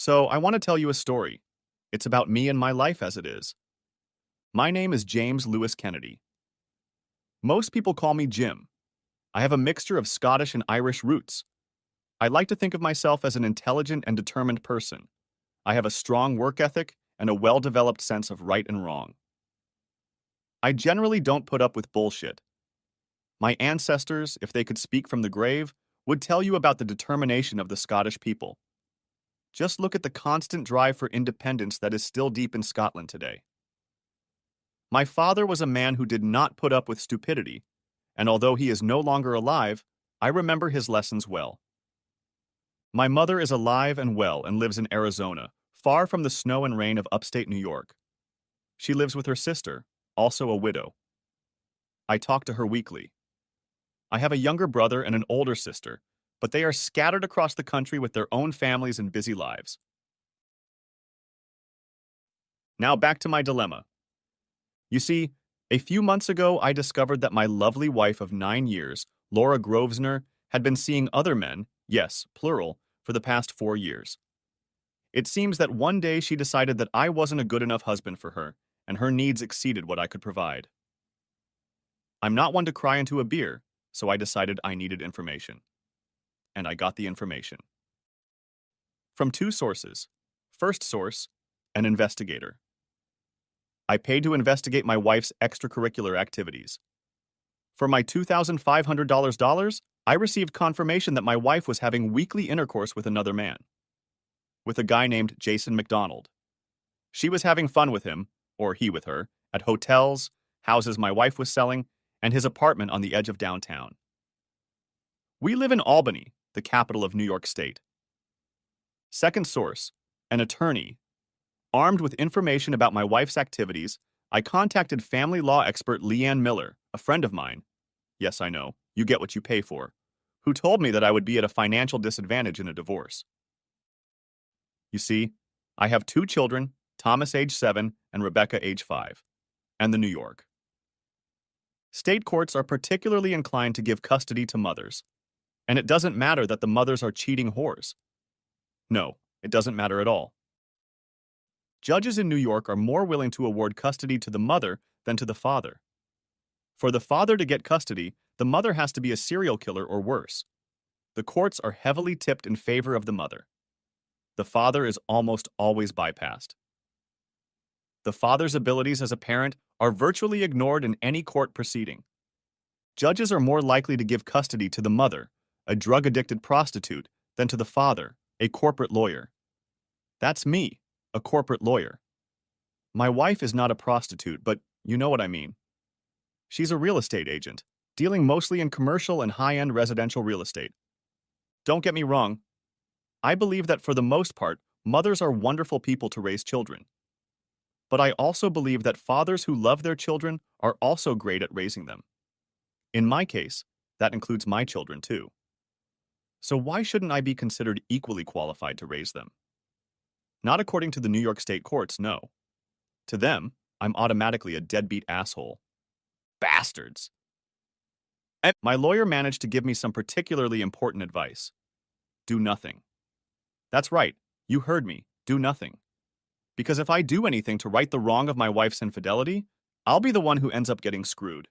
So, I want to tell you a story. It's about me and my life as it is. My name is James Lewis Kennedy. Most people call me Jim. I have a mixture of Scottish and Irish roots. I like to think of myself as an intelligent and determined person. I have a strong work ethic and a well-developed sense of right and wrong. I generally don't put up with bullshit. My ancestors, if they could speak from the grave, would tell you about the determination of the Scottish people. Just look at the constant drive for independence that is still deep in Scotland today. My father was a man who did not put up with stupidity, and although he is no longer alive, I remember his lessons well. My mother is alive and well and lives in Arizona, far from the snow and rain of upstate New York. She lives with her sister, also a widow. I talk to her weekly. I have a younger brother and an older sister, but they are scattered across the country with their own families and busy lives. Now back to my dilemma. You see, a few months ago I discovered that my lovely wife of 9 years, Laura Grosvenor, had been seeing other men, yes, plural, for the past 4 years. It seems that one day she decided that I wasn't a good enough husband for her, and her needs exceeded what I could provide. I'm not one to cry into a beer, so I decided I needed information. And I got the information. From two sources. First source, an investigator. I paid to investigate my wife's extracurricular activities. For my $2,500, I received confirmation that my wife was having weekly intercourse with another man, with a guy named Jason McDonald. She was having fun with him, or he with her, at hotels, houses my wife was selling, and his apartment on the edge of downtown. We live in Albany, the capital of New York State. Second source, an attorney. Armed with information about my wife's activities, I contacted family law expert Leanne Miller, a friend of mine. Yes, I know, you get what you pay for, who told me that I would be at a financial disadvantage in a divorce. You see, I have two children, Thomas age 7 and Rebecca age 5, and the New York. State courts are particularly inclined to give custody to mothers, and it doesn't matter that the mothers are cheating whores. No, it doesn't matter at all. Judges in New York are more willing to award custody to the mother than to the father. For the father to get custody, the mother has to be a serial killer or worse. The courts are heavily tipped in favor of the mother. The father is almost always bypassed. The father's abilities as a parent are virtually ignored in any court proceeding. Judges are more likely to give custody to the mother, a drug-addicted prostitute, than to the father, a corporate lawyer. That's me, a corporate lawyer. My wife is not a prostitute, but you know what I mean. She's a real estate agent, dealing mostly in commercial and high-end residential real estate. Don't get me wrong. I believe that for the most part, mothers are wonderful people to raise children. But I also believe that fathers who love their children are also great at raising them. In my case, that includes my children too. So why shouldn't I be considered equally qualified to raise them? Not according to the New York State courts, no. To them, I'm automatically a deadbeat asshole. Bastards! And my lawyer managed to give me some particularly important advice. Do nothing. That's right, you heard me, do nothing. Because if I do anything to right the wrong of my wife's infidelity, I'll be the one who ends up getting screwed.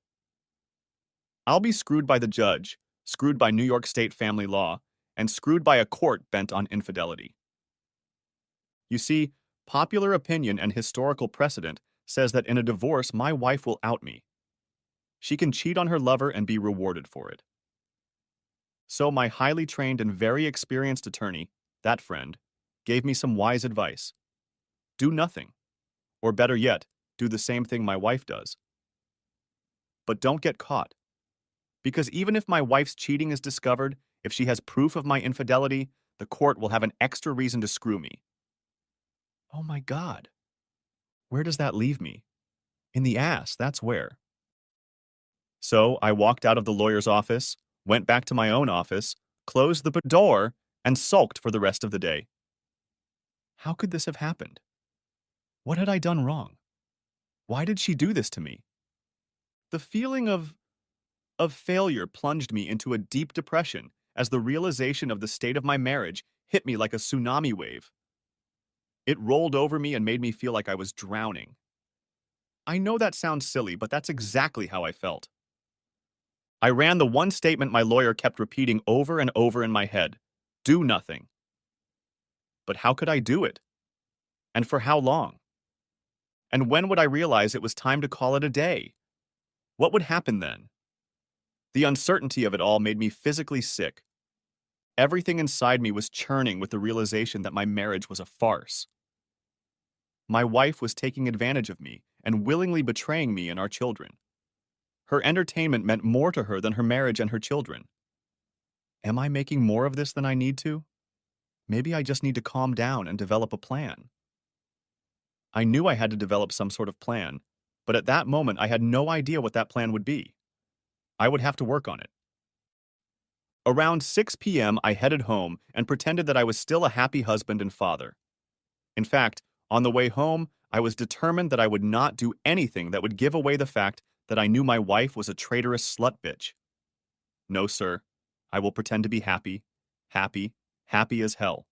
I'll be screwed by the judge, screwed by New York State family law, and screwed by a court bent on infidelity. You see, popular opinion and historical precedent says that in a divorce, my wife will out me. She can cheat on her lover and be rewarded for it. So my highly trained and very experienced attorney, that friend, gave me some wise advice. Do nothing. Or better yet, do the same thing my wife does. But don't get caught. Because even if my wife's cheating is discovered, if she has proof of my infidelity, the court will have an extra reason to screw me. Oh my God. Where does that leave me? In the ass, that's where. So I walked out of the lawyer's office, went back to my own office, closed the door, and sulked for the rest of the day. How could this have happened? What had I done wrong? Why did she do this to me? The feeling of failure plunged me into a deep depression as the realization of the state of my marriage hit me like a tsunami wave. It rolled over me and made me feel like I was drowning. I know that sounds silly, but that's exactly how I felt. I ran the one statement my lawyer kept repeating over and over in my head: do nothing. But how could I do it? And for how long? And when would I realize it was time to call it a day? What would happen then? The uncertainty of it all made me physically sick. Everything inside me was churning with the realization that my marriage was a farce. My wife was taking advantage of me and willingly betraying me and our children. Her entertainment meant more to her than her marriage and her children. Am I making more of this than I need to? Maybe I just need to calm down and develop a plan. I knew I had to develop some sort of plan, but at that moment I had no idea what that plan would be. I would have to work on it. Around 6 p.m., I headed home and pretended that I was still a happy husband and father. In fact, on the way home, I was determined that I would not do anything that would give away the fact that I knew my wife was a traitorous slut bitch. No, sir. I will pretend to be happy, happy, happy as hell.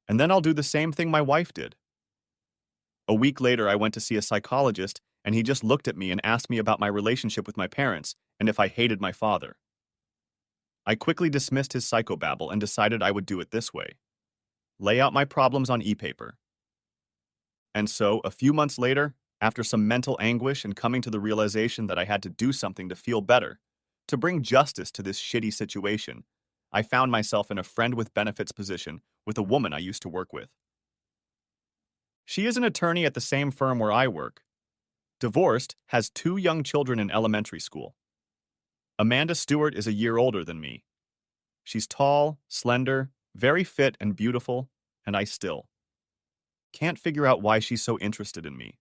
And then I'll do the same thing my wife did. A week later, I went to see a psychologist, and he just looked at me and asked me about my relationship with my parents and if I hated my father. I quickly dismissed his psychobabble and decided I would do it this way: lay out my problems on e-paper. And so, a few months later, after some mental anguish and coming to the realization that I had to do something to feel better, to bring justice to this shitty situation, I found myself in a friend with benefits position with a woman I used to work with. She is an attorney at the same firm where I work. Divorced, has 2 young children in elementary school. Amanda Stewart is a year older than me. She's tall, slender, very fit and beautiful, and I still can't figure out why she's so interested in me.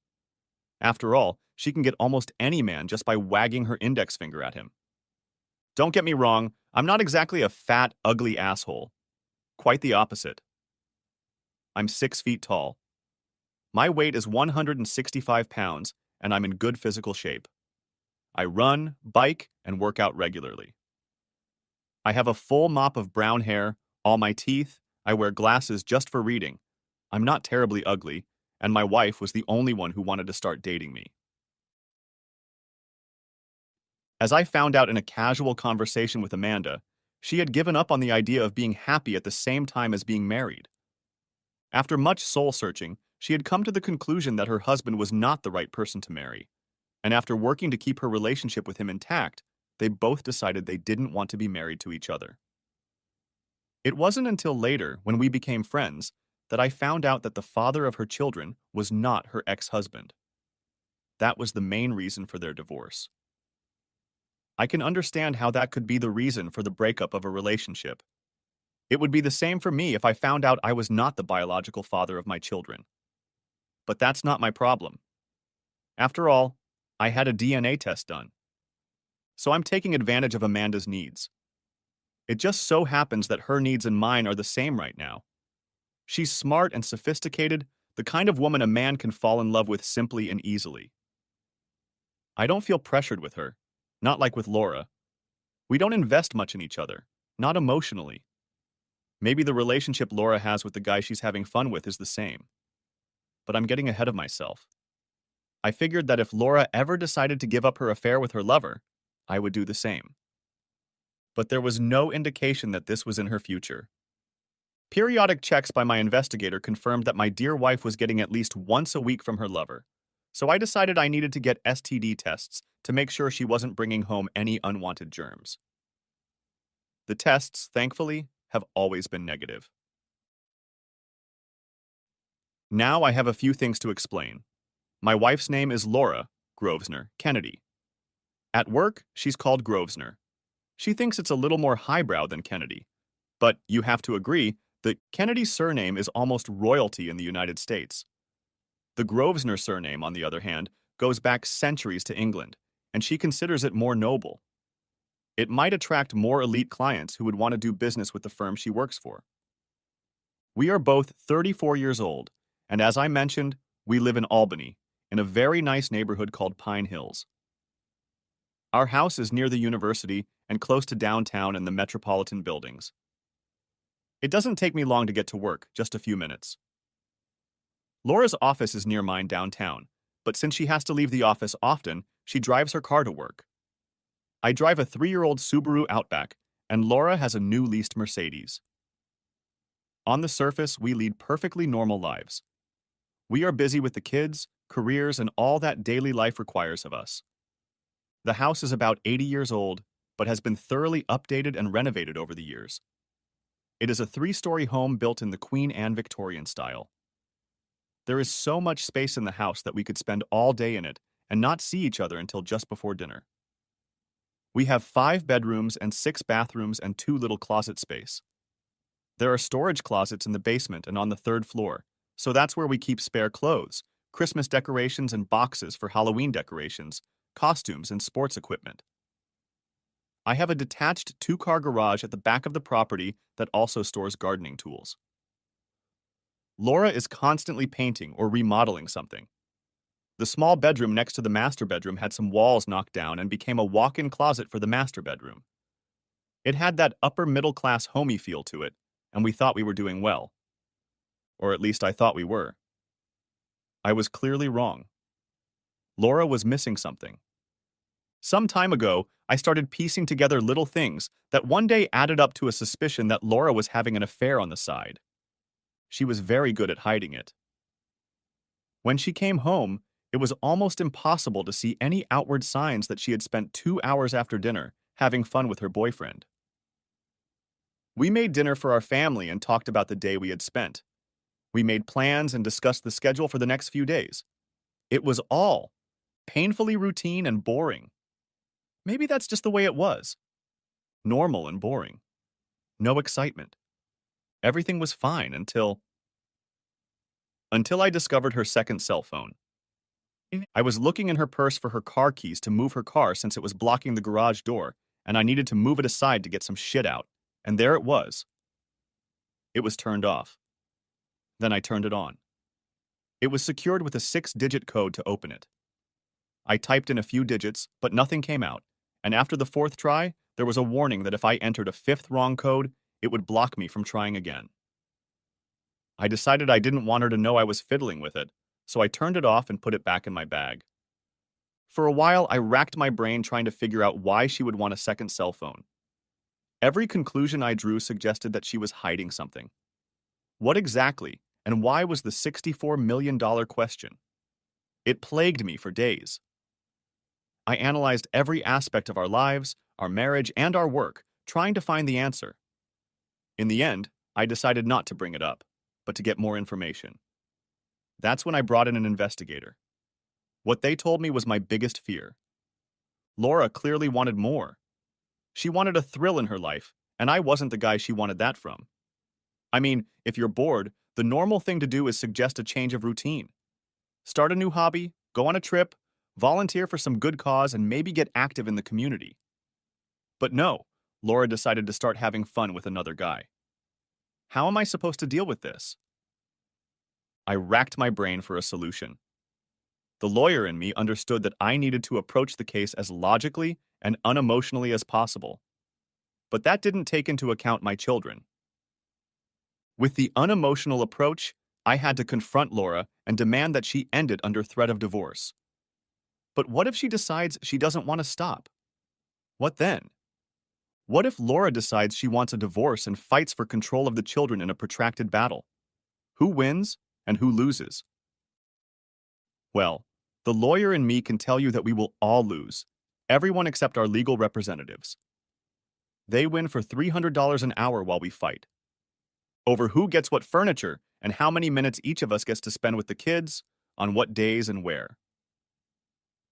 After all, she can get almost any man just by wagging her index finger at him. Don't get me wrong, I'm not exactly a fat, ugly asshole. Quite the opposite. I'm 6 feet tall. My weight is 165 pounds, and I'm in good physical shape. I run, bike, and work out regularly. I have a full mop of brown hair, all my teeth, I wear glasses just for reading. I'm not terribly ugly, and my wife was the only one who wanted to start dating me. As I found out in a casual conversation with Amanda, she had given up on the idea of being happy at the same time as being married. After much soul-searching, she had come to the conclusion that her husband was not the right person to marry, and after working to keep her relationship with him intact, they both decided they didn't want to be married to each other. It wasn't until later, when we became friends, that I found out that the father of her children was not her ex-husband. That was the main reason for their divorce. I can understand how that could be the reason for the breakup of a relationship. It would be the same for me if I found out I was not the biological father of my children. But that's not my problem. After all, I had a DNA test done. So I'm taking advantage of Amanda's needs. It just so happens that her needs and mine are the same right now. She's smart and sophisticated, the kind of woman a man can fall in love with simply and easily. I don't feel pressured with her, not like with Laura. We don't invest much in each other, not emotionally. Maybe the relationship Laura has with the guy she's having fun with is the same. But I'm getting ahead of myself. I figured that if Laura ever decided to give up her affair with her lover, I would do the same. But there was no indication that this was in her future. Periodic checks by my investigator confirmed that my dear wife was getting at least once a week from her lover, so I decided I needed to get STD tests to make sure she wasn't bringing home any unwanted germs. The tests, thankfully, have always been negative. Now I have a few things to explain. My wife's name is Laura Grosvenor Kennedy. At work, she's called Grosvenor. She thinks it's a little more highbrow than Kennedy, but you have to agree that Kennedy's surname is almost royalty in the United States. The Grosvenor surname, on the other hand, goes back centuries to England, and she considers it more noble. It might attract more elite clients who would want to do business with the firm she works for. We are both 34 years old, and as I mentioned, we live in Albany, in a very nice neighborhood called Pine Hills. Our house is near the university and close to downtown and the metropolitan buildings. It doesn't take me long to get to work, just a few minutes. Laura's office is near mine downtown, but since she has to leave the office often, she drives her car to work. I drive a 3-year-old Subaru Outback, and Laura has a new leased Mercedes. On the surface, we lead perfectly normal lives. We are busy with the kids, careers, and all that daily life requires of us. The house is about 80 years old, but has been thoroughly updated and renovated over the years. It is a 3-story home built in the Queen Anne Victorian style. There is so much space in the house that we could spend all day in it and not see each other until just before dinner. We have 5 bedrooms and 6 bathrooms and 2 little closet space. There are storage closets in the basement and on the 3rd floor, so that's where we keep spare clothes, Christmas decorations and boxes for Halloween decorations, costumes, and sports equipment. I have a detached 2-car garage at the back of the property that also stores gardening tools. Laura is constantly painting or remodeling something. The small bedroom next to the master bedroom had some walls knocked down and became a walk-in closet for the master bedroom. It had that upper-middle-class homey feel to it, and we thought we were doing well. Or at least I thought we were. I was clearly wrong. Laura was missing something. Some time ago, I started piecing together little things that one day added up to a suspicion that Laura was having an affair on the side. She was very good at hiding it. When she came home, it was almost impossible to see any outward signs that she had spent 2 hours after dinner having fun with her boyfriend. We made dinner for our family and talked about the day we had spent. We made plans and discussed the schedule for the next few days. It was all painfully routine and boring. Maybe that's just the way it was. Normal and boring. No excitement. Everything was fine until I discovered her second cell phone. I was looking in her purse for her car keys to move her car since it was blocking the garage door, and I needed to move it aside to get some shit out. And there it was. It was turned off. Then I turned it on. It was secured with a 6-digit code to open it. I typed in a few digits, but nothing came out, and after the 4th try, there was a warning that if I entered a 5th wrong code, it would block me from trying again. I decided I didn't want her to know I was fiddling with it, so I turned it off and put it back in my bag. For a while, I racked my brain trying to figure out why she would want a second cell phone. Every conclusion I drew suggested that she was hiding something. What exactly, and why was the $64 million question? It plagued me for days. I analyzed every aspect of our lives, our marriage, and our work, trying to find the answer. In the end, I decided not to bring it up, but to get more information. That's when I brought in an investigator. What they told me was my biggest fear. Laura clearly wanted more. She wanted a thrill in her life, and I wasn't the guy she wanted that from. I mean, if you're bored, the normal thing to do is suggest a change of routine. Start a new hobby, go on a trip, volunteer for some good cause, and maybe get active in the community. But no, Laura decided to start having fun with another guy. How am I supposed to deal with this? I racked my brain for a solution. The lawyer in me understood that I needed to approach the case as logically and unemotionally as possible. But that didn't take into account my children. With the unemotional approach, I had to confront Laura and demand that she end it under threat of divorce. But what if she decides she doesn't want to stop? What then? What if Laura decides she wants a divorce and fights for control of the children in a protracted battle? Who wins and who loses? Well, the lawyer in me can tell you that we will all lose, everyone except our legal representatives. They win for $300 an hour while we fight. Over who gets what furniture and how many minutes each of us gets to spend with the kids, on what days and where.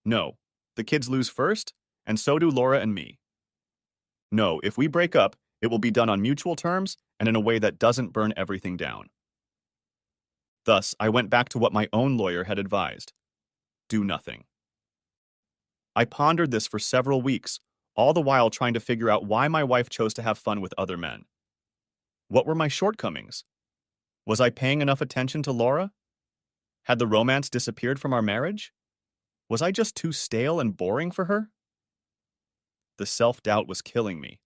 No, the kids lose first, and so do Laura and me. No, if we break up, it will be done on mutual terms and in a way that doesn't burn everything down. Thus, I went back to what my own lawyer had advised. Do nothing. I pondered this for several weeks, all the while trying to figure out why my wife chose to have fun with other men. What were my shortcomings? Was I paying enough attention to Laura? Had the romance disappeared from our marriage? Was I just too stale and boring for her? The self-doubt was killing me.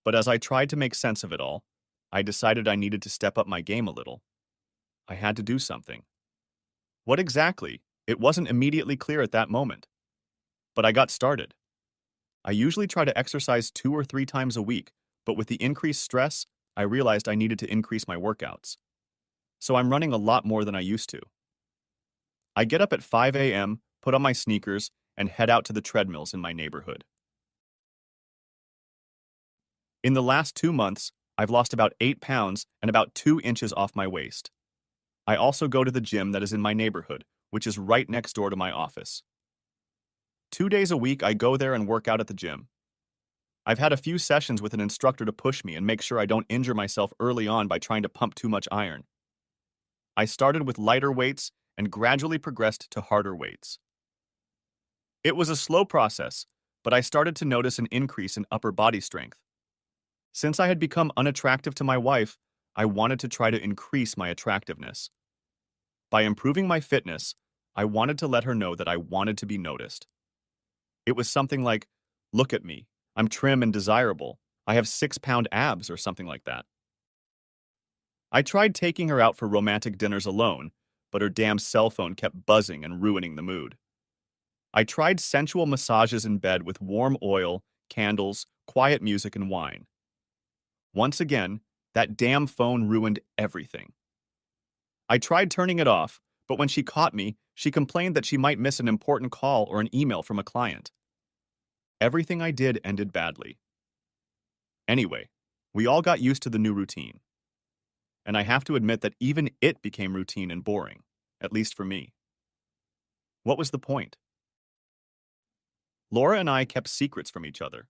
But as I tried to make sense of it all, I decided I needed to step up my game a little. I had to do something. What exactly? It wasn't immediately clear at that moment, but I got started. I usually try to exercise 2 or 3 times a week, but with the increased stress, I realized I needed to increase my workouts. So I'm running a lot more than I used to. I get up at 5 a.m., put on my sneakers, and head out to the treadmills in my neighborhood. In the last 2 months, I've lost about 8 pounds and about 2 inches off my waist. I also go to the gym that is in my neighborhood, which is right next door to my office. 2 days a week, I go there and work out at the gym. I've had a few sessions with an instructor to push me and make sure I don't injure myself early on by trying to pump too much iron. I started with lighter weights and gradually progressed to harder weights. It was a slow process, but I started to notice an increase in upper body strength. Since I had become unattractive to my wife, I wanted to try to increase my attractiveness. By improving my fitness, I wanted to let her know that I wanted to be noticed. It was something like, "Look at me. I'm trim and desirable. I have 6-pound abs," or something like that. I tried taking her out for romantic dinners alone, but her damn cell phone kept buzzing and ruining the mood. I tried sensual massages in bed with warm oil, candles, quiet music, and wine. Once again, that damn phone ruined everything. I tried turning it off, but when she caught me, she complained that she might miss an important call or an email from a client. Everything I did ended badly. Anyway, we all got used to the new routine. And I have to admit that even it became routine and boring, at least for me. What was the point? Laura and I kept secrets from each other.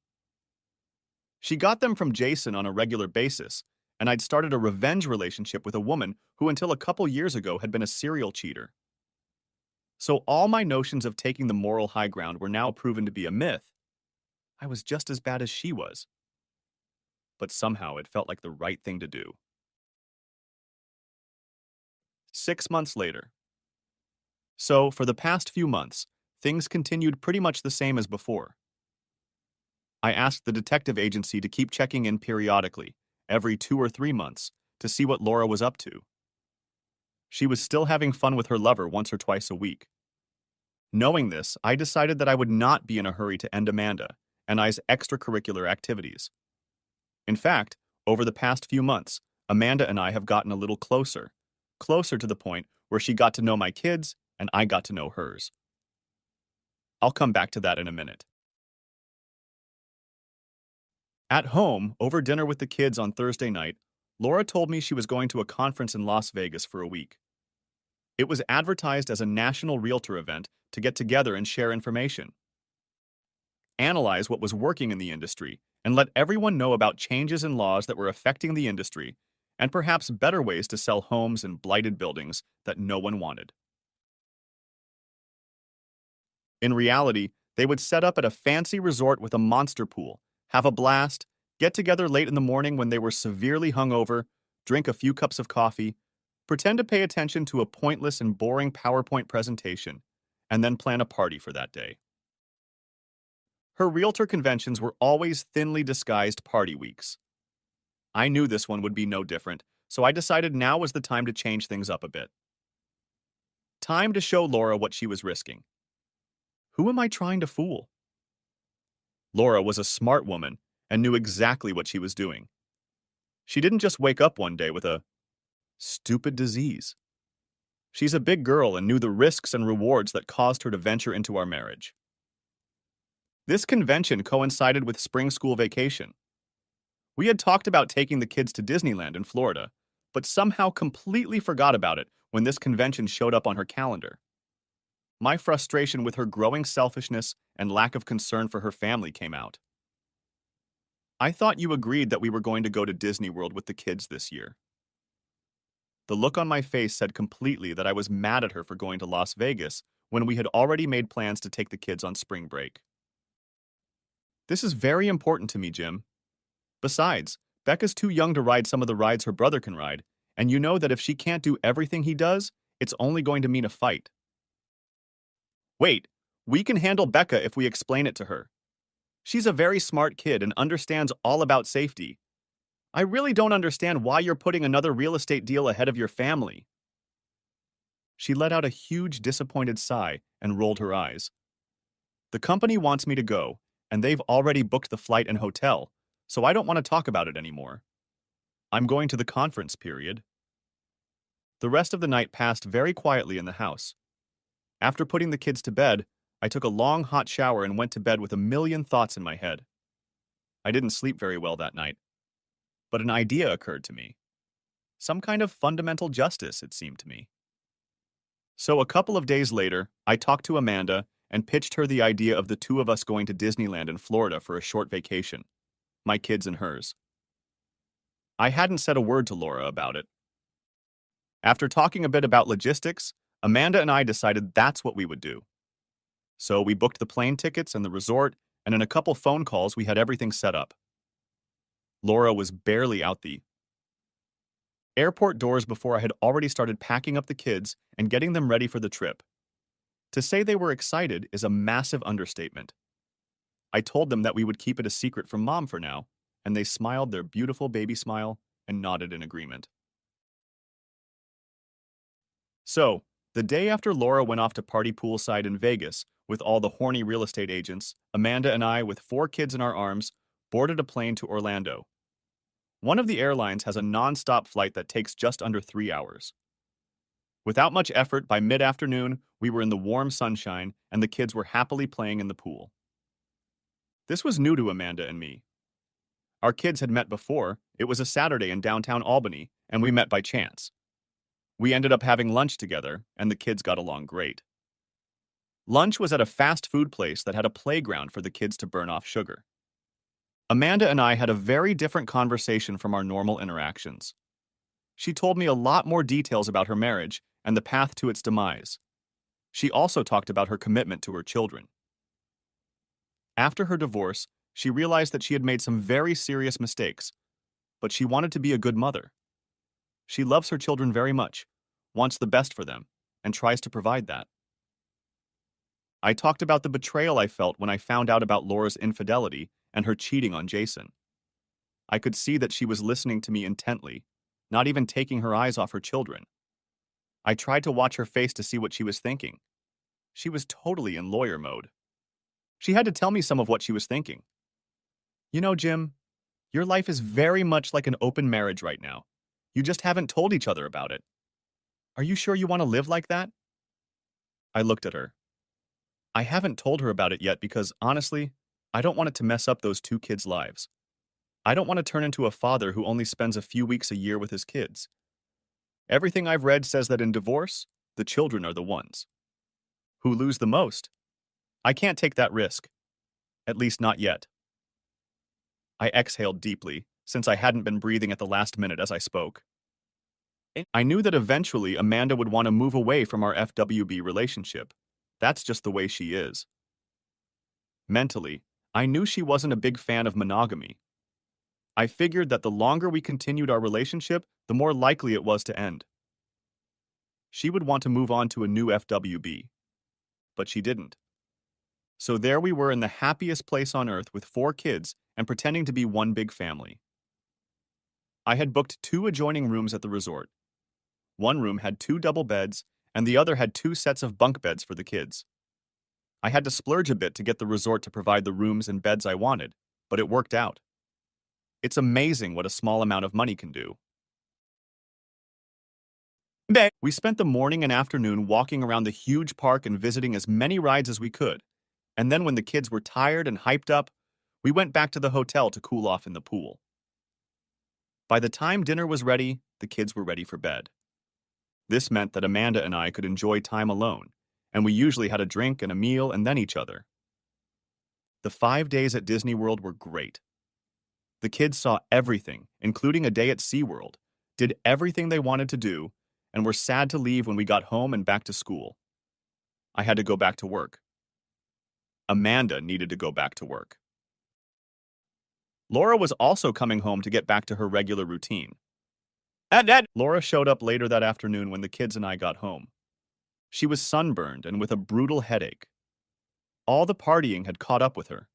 She got them from Jason on a regular basis, and I'd started a revenge relationship with a woman who until a couple years ago had been a serial cheater. So all my notions of taking the moral high ground were now proven to be a myth. I was just as bad as she was. But somehow it felt like the right thing to do. 6 months later. So, for the past few months, things continued pretty much the same as before. I asked the detective agency to keep checking in periodically, every 2 or 3 months, to see what Laura was up to. She was still having fun with her lover once or twice a week. Knowing this, I decided that I would not be in a hurry to end Amanda and I's extracurricular activities. In fact, over the past few months, Amanda and I have gotten a little closer, closer to the point where she got to know my kids and I got to know hers. I'll come back to that in a minute. At home, over dinner with the kids on Thursday night, Laura told me she was going to a conference in Las Vegas for a week. It was advertised as a national realtor event to get together and share information, analyze what was working in the industry, and let everyone know about changes in laws that were affecting the industry, and perhaps better ways to sell homes in blighted buildings that no one wanted. In reality, they would set up at a fancy resort with a monster pool, have a blast, get together late in the morning when they were severely hungover, drink a few cups of coffee, pretend to pay attention to a pointless and boring PowerPoint presentation, and then plan a party for that day. Her realtor conventions were always thinly disguised party weeks. I knew this one would be no different, so I decided now was the time to change things up a bit. Time to show Laura what she was risking. Who am I trying to fool? Laura was a smart woman and knew exactly what she was doing. She didn't just wake up one day with a stupid disease. She's a big girl and knew the risks and rewards that caused her to venture into our marriage. This convention coincided with spring school vacation. We had talked about taking the kids to Disneyland in Florida, but somehow completely forgot about it when this convention showed up on her calendar. My frustration with her growing selfishness and lack of concern for her family came out. I thought you agreed that we were going to go to Disney World with the kids this year. The look on my face said completely that I was mad at her for going to Las Vegas when we had already made plans to take the kids on spring break. This is very important to me, Jim. Besides, Becca's too young to ride some of the rides her brother can ride, and you know that if she can't do everything he does, it's only going to mean a fight. Wait, we can handle Becca if we explain it to her. She's a very smart kid and understands all about safety. I really don't understand why you're putting another real estate deal ahead of your family. She let out a huge disappointed sigh and rolled her eyes. The company wants me to go, and they've already booked the flight and hotel, so I don't want to talk about it anymore. I'm going to the conference period. The rest of the night passed very quietly in the house. After putting the kids to bed, I took a long hot shower and went to bed with a million thoughts in my head. I didn't sleep very well that night, but an idea occurred to me. Some kind of fundamental justice, it seemed to me. So a couple of days later, I talked to Amanda and pitched her the idea of the two of us going to Disneyland in Florida for a short vacation, my kids and hers. I hadn't said a word to Laura about it. After talking a bit about logistics, Amanda and I decided that's what we would do. So we booked the plane tickets and the resort, and in a couple phone calls, we had everything set up. Laura was barely out the airport doors before I had already started packing up the kids and getting them ready for the trip. To say they were excited is a massive understatement. I told them that we would keep it a secret from Mom for now, and they smiled their beautiful baby smile and nodded in agreement. So, the day after Laura went off to party poolside in Vegas with all the horny real estate agents, Amanda and I, with 4 kids in our arms, boarded a plane to Orlando. One of the airlines has a non-stop flight that takes just under 3 hours. Without much effort, by mid-afternoon, we were in the warm sunshine and the kids were happily playing in the pool. This was new to Amanda and me. Our kids had met before. It was a Saturday in downtown Albany, and we met by chance. We ended up having lunch together, and the kids got along great. Lunch was at a fast food place that had a playground for the kids to burn off sugar. Amanda and I had a very different conversation from our normal interactions. She told me a lot more details about her marriage and the path to its demise. She also talked about her commitment to her children. After her divorce, she realized that she had made some very serious mistakes, but she wanted to be a good mother. She loves her children very much, wants the best for them, and tries to provide that. I talked about the betrayal I felt when I found out about Laura's infidelity and her cheating on Jason. I could see that she was listening to me intently, not even taking her eyes off her children. I tried to watch her face to see what she was thinking. She was totally in lawyer mode. She had to tell me some of what she was thinking. You know, Jim, your life is very much like an open marriage right now. You just haven't told each other about it. Are you sure you want to live like that? I looked at her. I haven't told her about it yet because, honestly, I don't want it to mess up those 2 kids' lives. I don't want to turn into a father who only spends a few weeks a year with his kids. Everything I've read says that in divorce, the children are the ones who lose the most. I can't take that risk. At least not yet. I exhaled deeply, since I hadn't been breathing at the last minute as I spoke. I knew that eventually Amanda would want to move away from our FWB relationship. That's just the way she is. Mentally, I knew she wasn't a big fan of monogamy. I figured that the longer we continued our relationship, the more likely it was to end. She would want to move on to a new FWB. But she didn't. So there we were in the happiest place on earth with 4 kids and pretending to be one big family. I had booked 2 adjoining rooms at the resort. One room had 2 double beds, and the other had 2 sets of bunk beds for the kids. I had to splurge a bit to get the resort to provide the rooms and beds I wanted, but it worked out. It's amazing what a small amount of money can do. We spent the morning and afternoon walking around the huge park and visiting as many rides as we could, and then when the kids were tired and hyped up, we went back to the hotel to cool off in the pool. By the time dinner was ready, the kids were ready for bed. This meant that Amanda and I could enjoy time alone, and we usually had a drink and a meal and then each other. The 5 days at Disney World were great. The kids saw everything, including a day at SeaWorld, did everything they wanted to do, and were sad to leave when we got home and back to school. I had to go back to work. Amanda needed to go back to work. Laura was also coming home to get back to her regular routine. Laura showed up later that afternoon when the kids and I got home. She was sunburned and with a brutal headache. All the partying had caught up with her.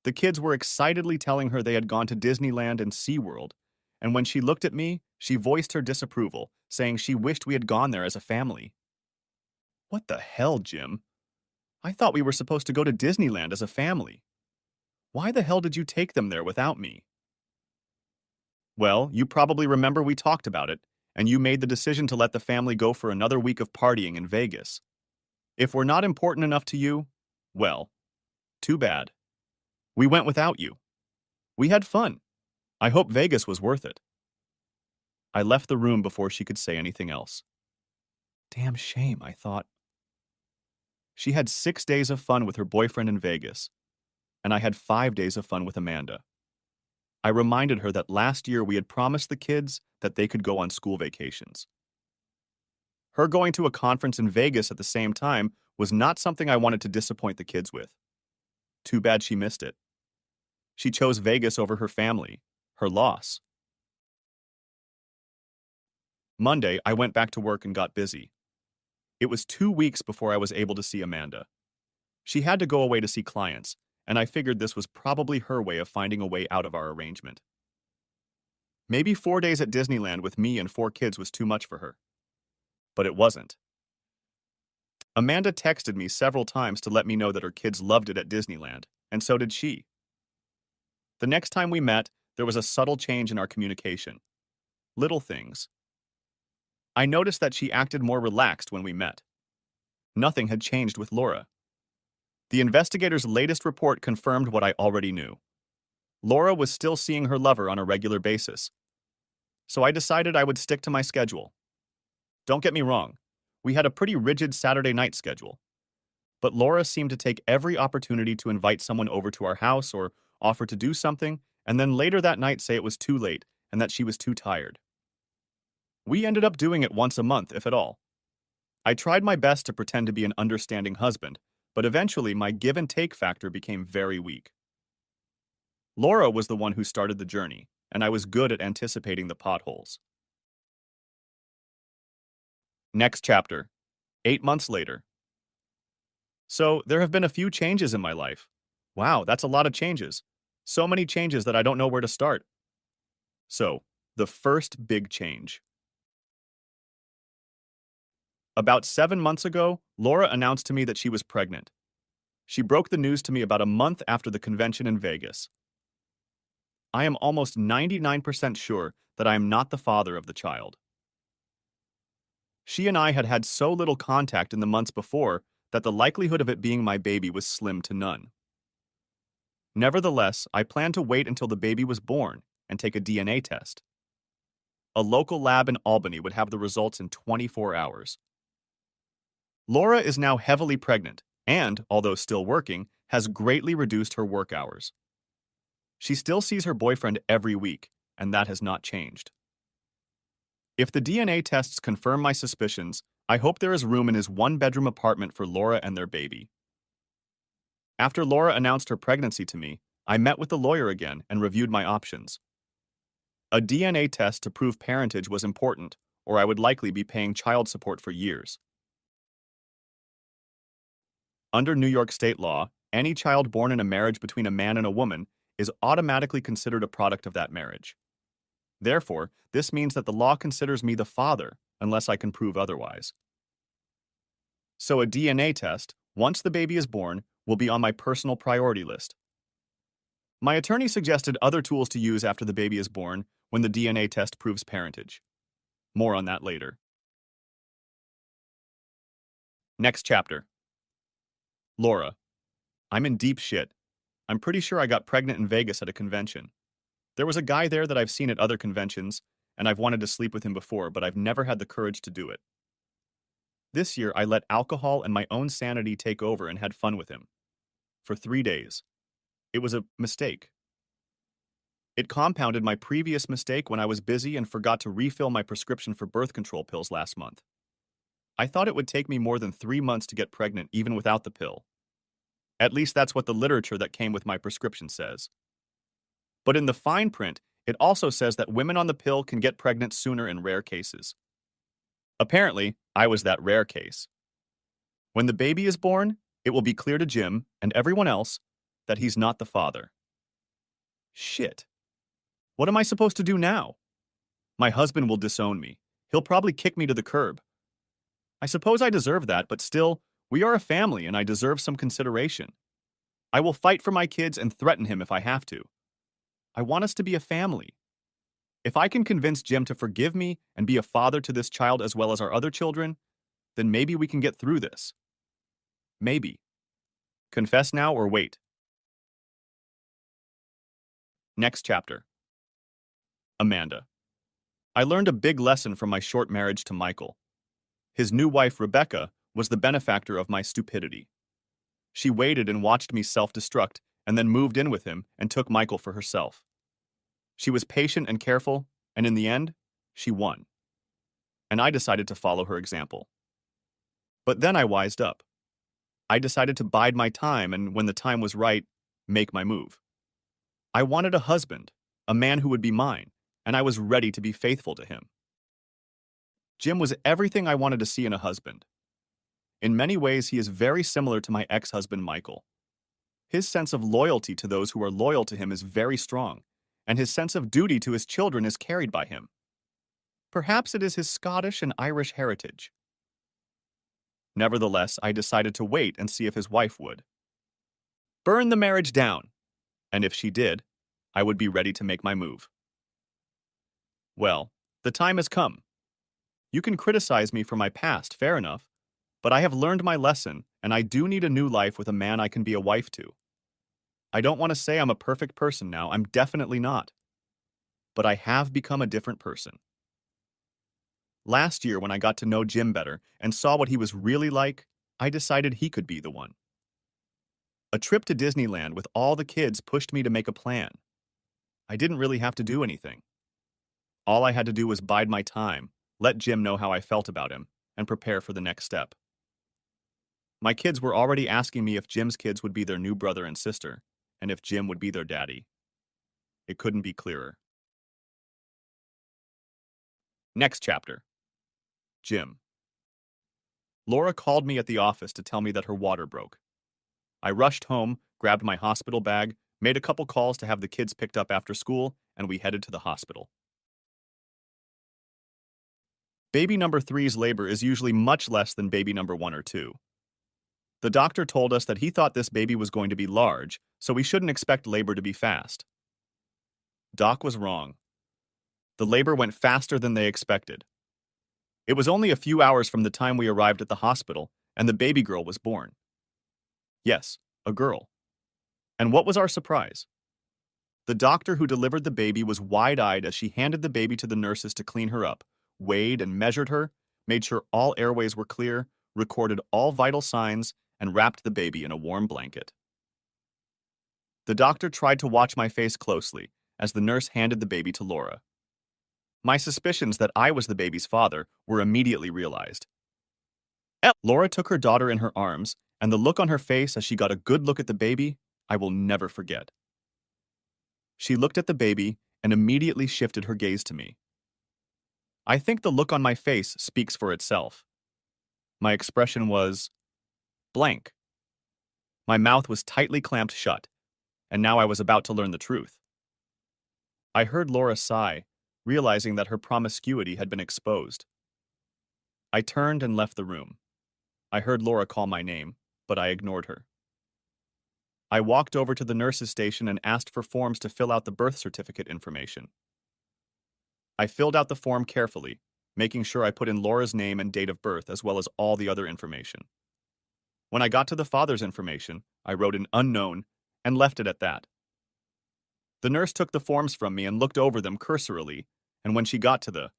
The kids were excitedly telling her they had gone to Disneyland and SeaWorld, and when she looked at me, she voiced her disapproval, saying she wished we had gone there as a family. What the hell, Jim? I thought we were supposed to go to Disneyland as a family. Why the hell did you take them there without me? Well, you probably remember we talked about it, and you made the decision to let the family go for another week of partying in Vegas. If we're not important enough to you, well, too bad. We went without you. We had fun. I hope Vegas was worth it. I left the room before she could say anything else. Damn shame, I thought. She had 6 days of fun with her boyfriend in Vegas, and I had 5 days of fun with Amanda. I reminded her that last year we had promised the kids that they could go on school vacations. Her going to a conference in Vegas at the same time was not something I wanted to disappoint the kids with. Too bad she missed it. She chose Vegas over her family. Her loss. Monday, I went back to work and got busy. It was 2 weeks before I was able to see Amanda. She had to go away to see clients, and I figured this was probably her way of finding a way out of our arrangement. Maybe 4 days at Disneyland with me and 4 kids was too much for her. But it wasn't. Amanda texted me several times to let me know that her kids loved it at Disneyland, and so did she. The next time we met, there was a subtle change in our communication. Little things. I noticed that she acted more relaxed when we met. Nothing had changed with Laura. The investigator's latest report confirmed what I already knew. Laura was still seeing her lover on a regular basis. So I decided I would stick to my schedule. Don't get me wrong, we had a pretty rigid Saturday night schedule. But Laura seemed to take every opportunity to invite someone over to our house or offer to do something, and then later that night say it was too late and that she was too tired. We ended up doing it once a month, if at all. I tried my best to pretend to be an understanding husband, but eventually my give and take factor became very weak. Laura was the one who started the journey, and I was good at anticipating the potholes. Next chapter. 8 months later. So, there have been a few changes in my life. Wow, that's a lot of changes. So many changes that I don't know where to start. So, the first big change. About 7 months ago, Laura announced to me that she was pregnant. She broke the news to me about a month after the convention in Vegas. I am almost 99% sure that I am not the father of the child. She and I had had so little contact in the months before that the likelihood of it being my baby was slim to none. Nevertheless, I planned to wait until the baby was born and take a DNA test. A local lab in Albany would have the results in 24 hours. Laura is now heavily pregnant and, although still working, has greatly reduced her work hours. She still sees her boyfriend every week, and that has not changed. If the DNA tests confirm my suspicions, I hope there is room in his one-bedroom apartment for Laura and their baby. After Laura announced her pregnancy to me, I met with the lawyer again and reviewed my options. A DNA test to prove parentage was important, or I would likely be paying child support for years. Under New York state law, any child born in a marriage between a man and a woman is automatically considered a product of that marriage. Therefore, this means that the law considers me the father unless I can prove otherwise. So a DNA test, once the baby is born, will be on my personal priority list. My attorney suggested other tools to use after the baby is born when the DNA test proves parentage. More on that later. Next chapter. Laura. I'm in deep shit. I'm pretty sure I got pregnant in Vegas at a convention. There was a guy there that I've seen at other conventions, and I've wanted to sleep with him before, but I've never had the courage to do it. This year, I let alcohol and my own sanity take over and had fun with him. For 3 days. It was a mistake. It compounded my previous mistake when I was busy and forgot to refill my prescription for birth control pills last month. I thought it would take me more than 3 months to get pregnant even without the pill. At least that's what the literature that came with my prescription says. But in the fine print, it also says that women on the pill can get pregnant sooner in rare cases. Apparently, I was that rare case. When the baby is born, it will be clear to Jim and everyone else that he's not the father. Shit. What am I supposed to do now? My husband will disown me. He'll probably kick me to the curb. I suppose I deserve that, but still, we are a family and I deserve some consideration. I will fight for my kids and threaten him if I have to. I want us to be a family. If I can convince Jim to forgive me and be a father to this child as well as our other children, then maybe we can get through this. Maybe. Confess now or wait. Next chapter. Amanda. I learned a big lesson from my short marriage to Michael. His new wife, Rebecca, was the benefactor of my stupidity. She waited and watched me self-destruct and then moved in with him and took Michael for herself. She was patient and careful, and in the end, she won. And I decided to follow her example. But then I wised up. I decided to bide my time and, when the time was right, make my move. I wanted a husband, a man who would be mine, and I was ready to be faithful to him. Jim was everything I wanted to see in a husband. In many ways, he is very similar to my ex-husband Michael. His sense of loyalty to those who are loyal to him is very strong, and his sense of duty to his children is carried by him. Perhaps it is his Scottish and Irish heritage. Nevertheless, I decided to wait and see if his wife would. Burn the marriage down, and if she did, I would be ready to make my move. Well, the time has come. You can criticize me for my past, fair enough, but I have learned my lesson, and I do need a new life with a man I can be a wife to. I don't want to say I'm a perfect person now, I'm definitely not. But I have become a different person. Last year, when I got to know Jim better and saw what he was really like, I decided he could be the one. A trip to Disneyland with all the kids pushed me to make a plan. I didn't really have to do anything. All I had to do was bide my time, let Jim know how I felt about him, and prepare for the next step. My kids were already asking me if Jim's kids would be their new brother and sister, and if Jim would be their daddy. It couldn't be clearer. Next chapter. Jim. Laura called me at the office to tell me that her water broke. I rushed home, grabbed my hospital bag, made a couple calls to have the kids picked up after school, and we headed to the hospital. Baby number 3's labor is usually much less than baby number 1 or 2. The doctor told us that he thought this baby was going to be large, so we shouldn't expect labor to be fast. Doc was wrong. The labor went faster than they expected. It was only a few hours from the time we arrived at the hospital, and the baby girl was born. Yes, a girl. And what was our surprise? The doctor who delivered the baby was wide-eyed as she handed the baby to the nurses to clean her up, weighed and measured her, made sure all airways were clear, recorded all vital signs, and wrapped the baby in a warm blanket. The doctor tried to watch my face closely as the nurse handed the baby to Laura. My suspicions that I was the baby's father were immediately realized. Laura took her daughter in her arms, and the look on her face as she got a good look at the baby, I will never forget. She looked at the baby and immediately shifted her gaze to me. I think the look on my face speaks for itself. My expression was blank. My mouth was tightly clamped shut, and now I was about to learn the truth. I heard Laura sigh, realizing that her promiscuity had been exposed. I turned and left the room. I heard Laura call my name, but I ignored her. I walked over to the nurse's station and asked for forms to fill out the birth certificate information. I filled out the form carefully, making sure I put in Laura's name and date of birth as well as all the other information. When I got to the father's information, I wrote an unknown and left it at that. The nurse took the forms from me and looked over them cursorily, and when she got to the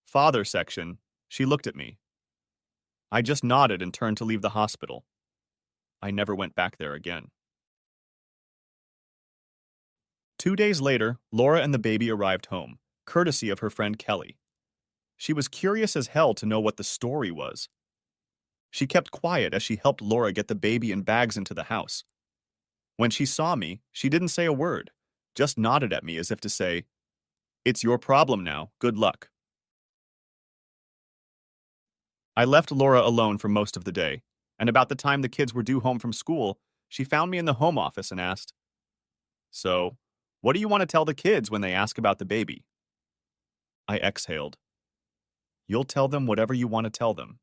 father section, she looked at me. I just nodded and turned to leave the hospital. I never went back there again. 2 days later, Laura and the baby arrived home, courtesy of her friend Kelly. She was curious as hell to know what the story was. She kept quiet as she helped Laura get the baby and bags into the house. When she saw me, she didn't say a word, just nodded at me as if to say, "It's your problem now, good luck." I left Laura alone for most of the day, and about the time the kids were due home from school, she found me in the home office and asked, "So, what do you want to tell the kids when they ask about the baby?" I exhaled. You'll tell them whatever you want to tell them.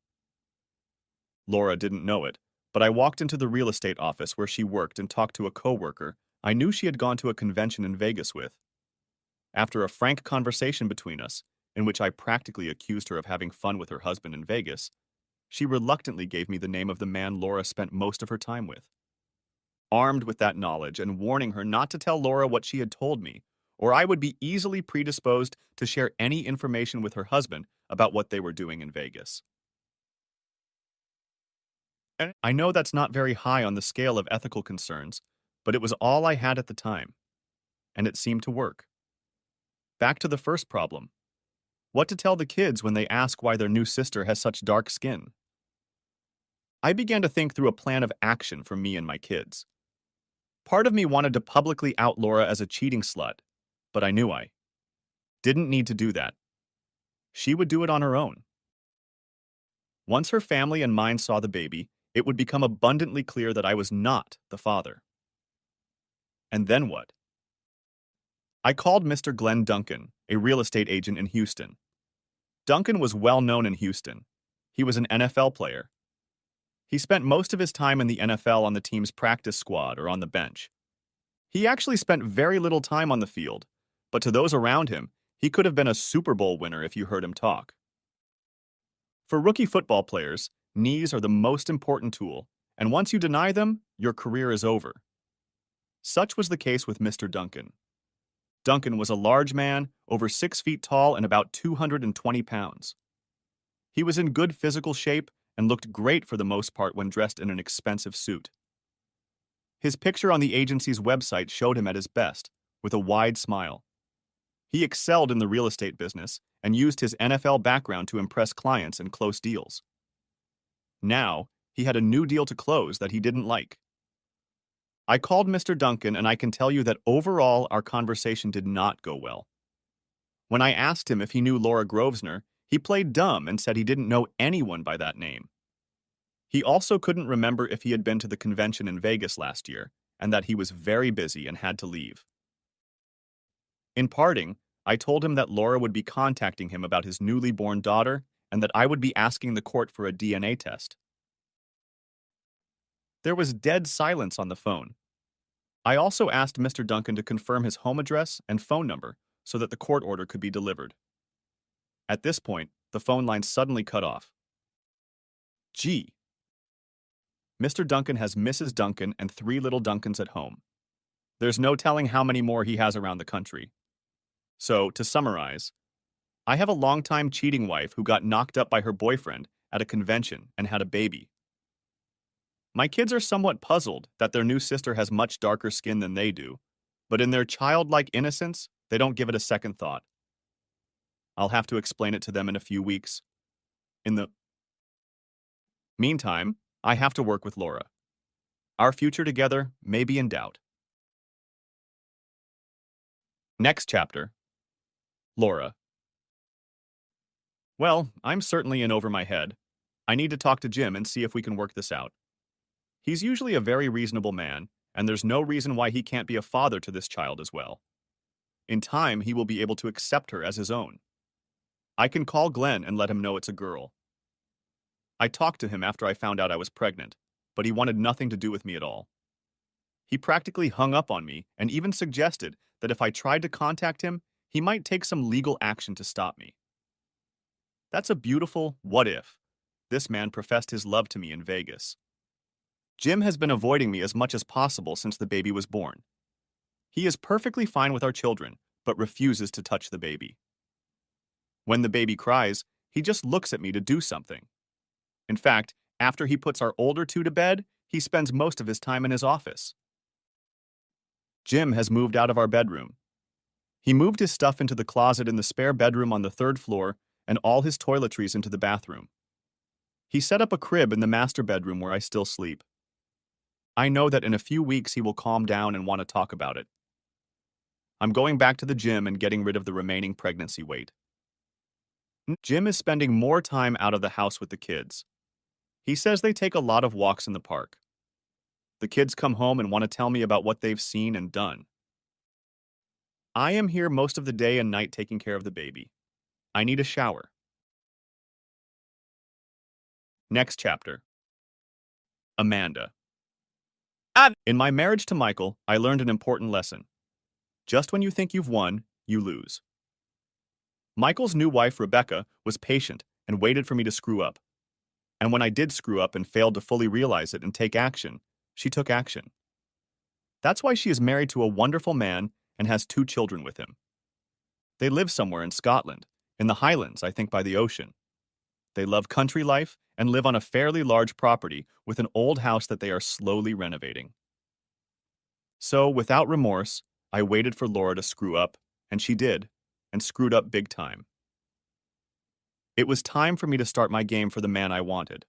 Laura didn't know it, but I walked into the real estate office where she worked and talked to a coworker I knew she had gone to a convention in Vegas with. After a frank conversation between us, in which I practically accused her of having fun with her husband in Vegas, she reluctantly gave me the name of the man Laura spent most of her time with. Armed with that knowledge and warning her not to tell Laura what she had told me, or I would be easily predisposed to share any information with her husband about what they were doing in Vegas. And I know that's not very high on the scale of ethical concerns, but it was all I had at the time, and it seemed to work. Back to the first problem. What to tell the kids when they ask why their new sister has such dark skin? I began to think through a plan of action for me and my kids. Part of me wanted to publicly out Laura as a cheating slut, but I knew I didn't need to do that. She would do it on her own. Once her family and mine saw the baby, it would become abundantly clear that I was not the father. And then what? I called Mr. Glenn Duncan, a real estate agent in Houston. Duncan was well known in Houston. He was an NFL player. He spent most of his time in the NFL on the team's practice squad or on the bench. He actually spent very little time on the field, but to those around him, he could have been a Super Bowl winner if you heard him talk. For rookie football players, knees are the most important tool, and once you deny them, your career is over. Such was the case with Mr. Duncan. Duncan was a large man, over 6 feet tall and about 220 pounds. He was in good physical shape and looked great for the most part when dressed in an expensive suit. His picture on the agency's website showed him at his best, with a wide smile. He excelled in the real estate business and used his NFL background to impress clients and close deals. Now, he had a new deal to close that he didn't like. I called Mr. Duncan, and I can tell you that overall our conversation did not go well. When I asked him if he knew Laura Grosvenor, he played dumb and said he didn't know anyone by that name. He also couldn't remember if he had been to the convention in Vegas last year, and that he was very busy and had to leave. In parting, I told him that Laura would be contacting him about his newly born daughter and that I would be asking the court for a DNA test. There was dead silence on the phone. I also asked Mr. Duncan to confirm his home address and phone number so that the court order could be delivered. At this point, the phone line suddenly cut off. Gee. Mr. Duncan has Mrs. Duncan and 3 little Duncans at home. There's no telling how many more he has around the country. So, to summarize, I have a longtime cheating wife who got knocked up by her boyfriend at a convention and had a baby. My kids are somewhat puzzled that their new sister has much darker skin than they do, but in their childlike innocence, they don't give it a second thought. I'll have to explain it to them in a few weeks. In the meantime, I have to work with Laura. Our future together may be in doubt. Next chapter. Laura. Well, I'm certainly in over my head. I need to talk to Jim and see if we can work this out. He's usually a very reasonable man, and there's no reason why he can't be a father to this child as well. In time, he will be able to accept her as his own. I can call Glenn and let him know it's a girl. I talked to him after I found out I was pregnant, but he wanted nothing to do with me at all. He practically hung up on me and even suggested that if I tried to contact him, he might take some legal action to stop me. That's a beautiful what if. This man professed his love to me in Vegas. Jim has been avoiding me as much as possible since the baby was born. He is perfectly fine with our children, but refuses to touch the baby. When the baby cries, he just looks at me to do something. In fact, after he puts our older 2 to bed, he spends most of his time in his office. Jim has moved out of our bedroom. He moved his stuff into the closet in the spare bedroom on the 3rd floor and all his toiletries into the bathroom. He set up a crib in the master bedroom where I still sleep. I know that in a few weeks he will calm down and want to talk about it. I'm going back to the gym and getting rid of the remaining pregnancy weight. Jim is spending more time out of the house with the kids. He says they take a lot of walks in the park. The kids come home and want to tell me about what they've seen and done. I am here most of the day and night taking care of the baby. I need a shower. Next chapter. Amanda. In my marriage to Michael, I learned an important lesson. Just when you think you've won, you lose. Michael's new wife, Rebecca, was patient and waited for me to screw up. And when I did screw up and failed to fully realize it and take action, she took action. That's why she is married to a wonderful man and has 2 children with him. They live somewhere in Scotland, in the Highlands, I think by the ocean. They love country life and live on a fairly large property with an old house that they are slowly renovating. So, without remorse, I waited for Laura to screw up, and she did, and screwed up big time. It was time for me to start my game for the man I wanted.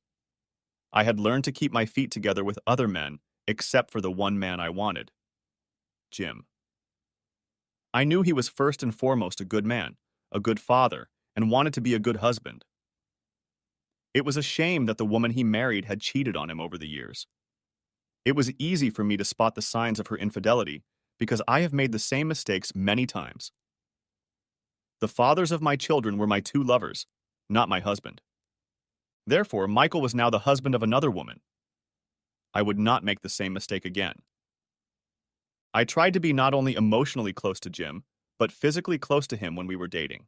I had learned to keep my feet together with other men, except for the one man I wanted, Jim. I knew he was first and foremost a good man, a good father, and wanted to be a good husband. It was a shame that the woman he married had cheated on him over the years. It was easy for me to spot the signs of her infidelity because I have made the same mistakes many times. The fathers of my children were my 2 lovers, not my husband. Therefore, Michael was now the husband of another woman. I would not make the same mistake again. I tried to be not only emotionally close to Jim, but physically close to him when we were dating.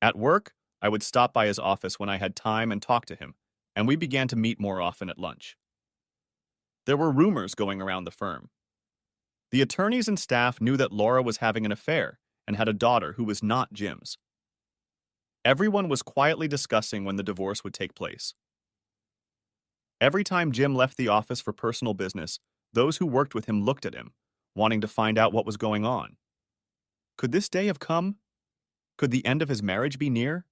At work, I would stop by his office when I had time and talk to him, and we began to meet more often at lunch. There were rumors going around the firm. The attorneys and staff knew that Laura was having an affair and had a daughter who was not Jim's. Everyone was quietly discussing when the divorce would take place. Every time Jim left the office for personal business, those who worked with him looked at him, wanting to find out what was going on. Could this day have come? Could the end of his marriage be near?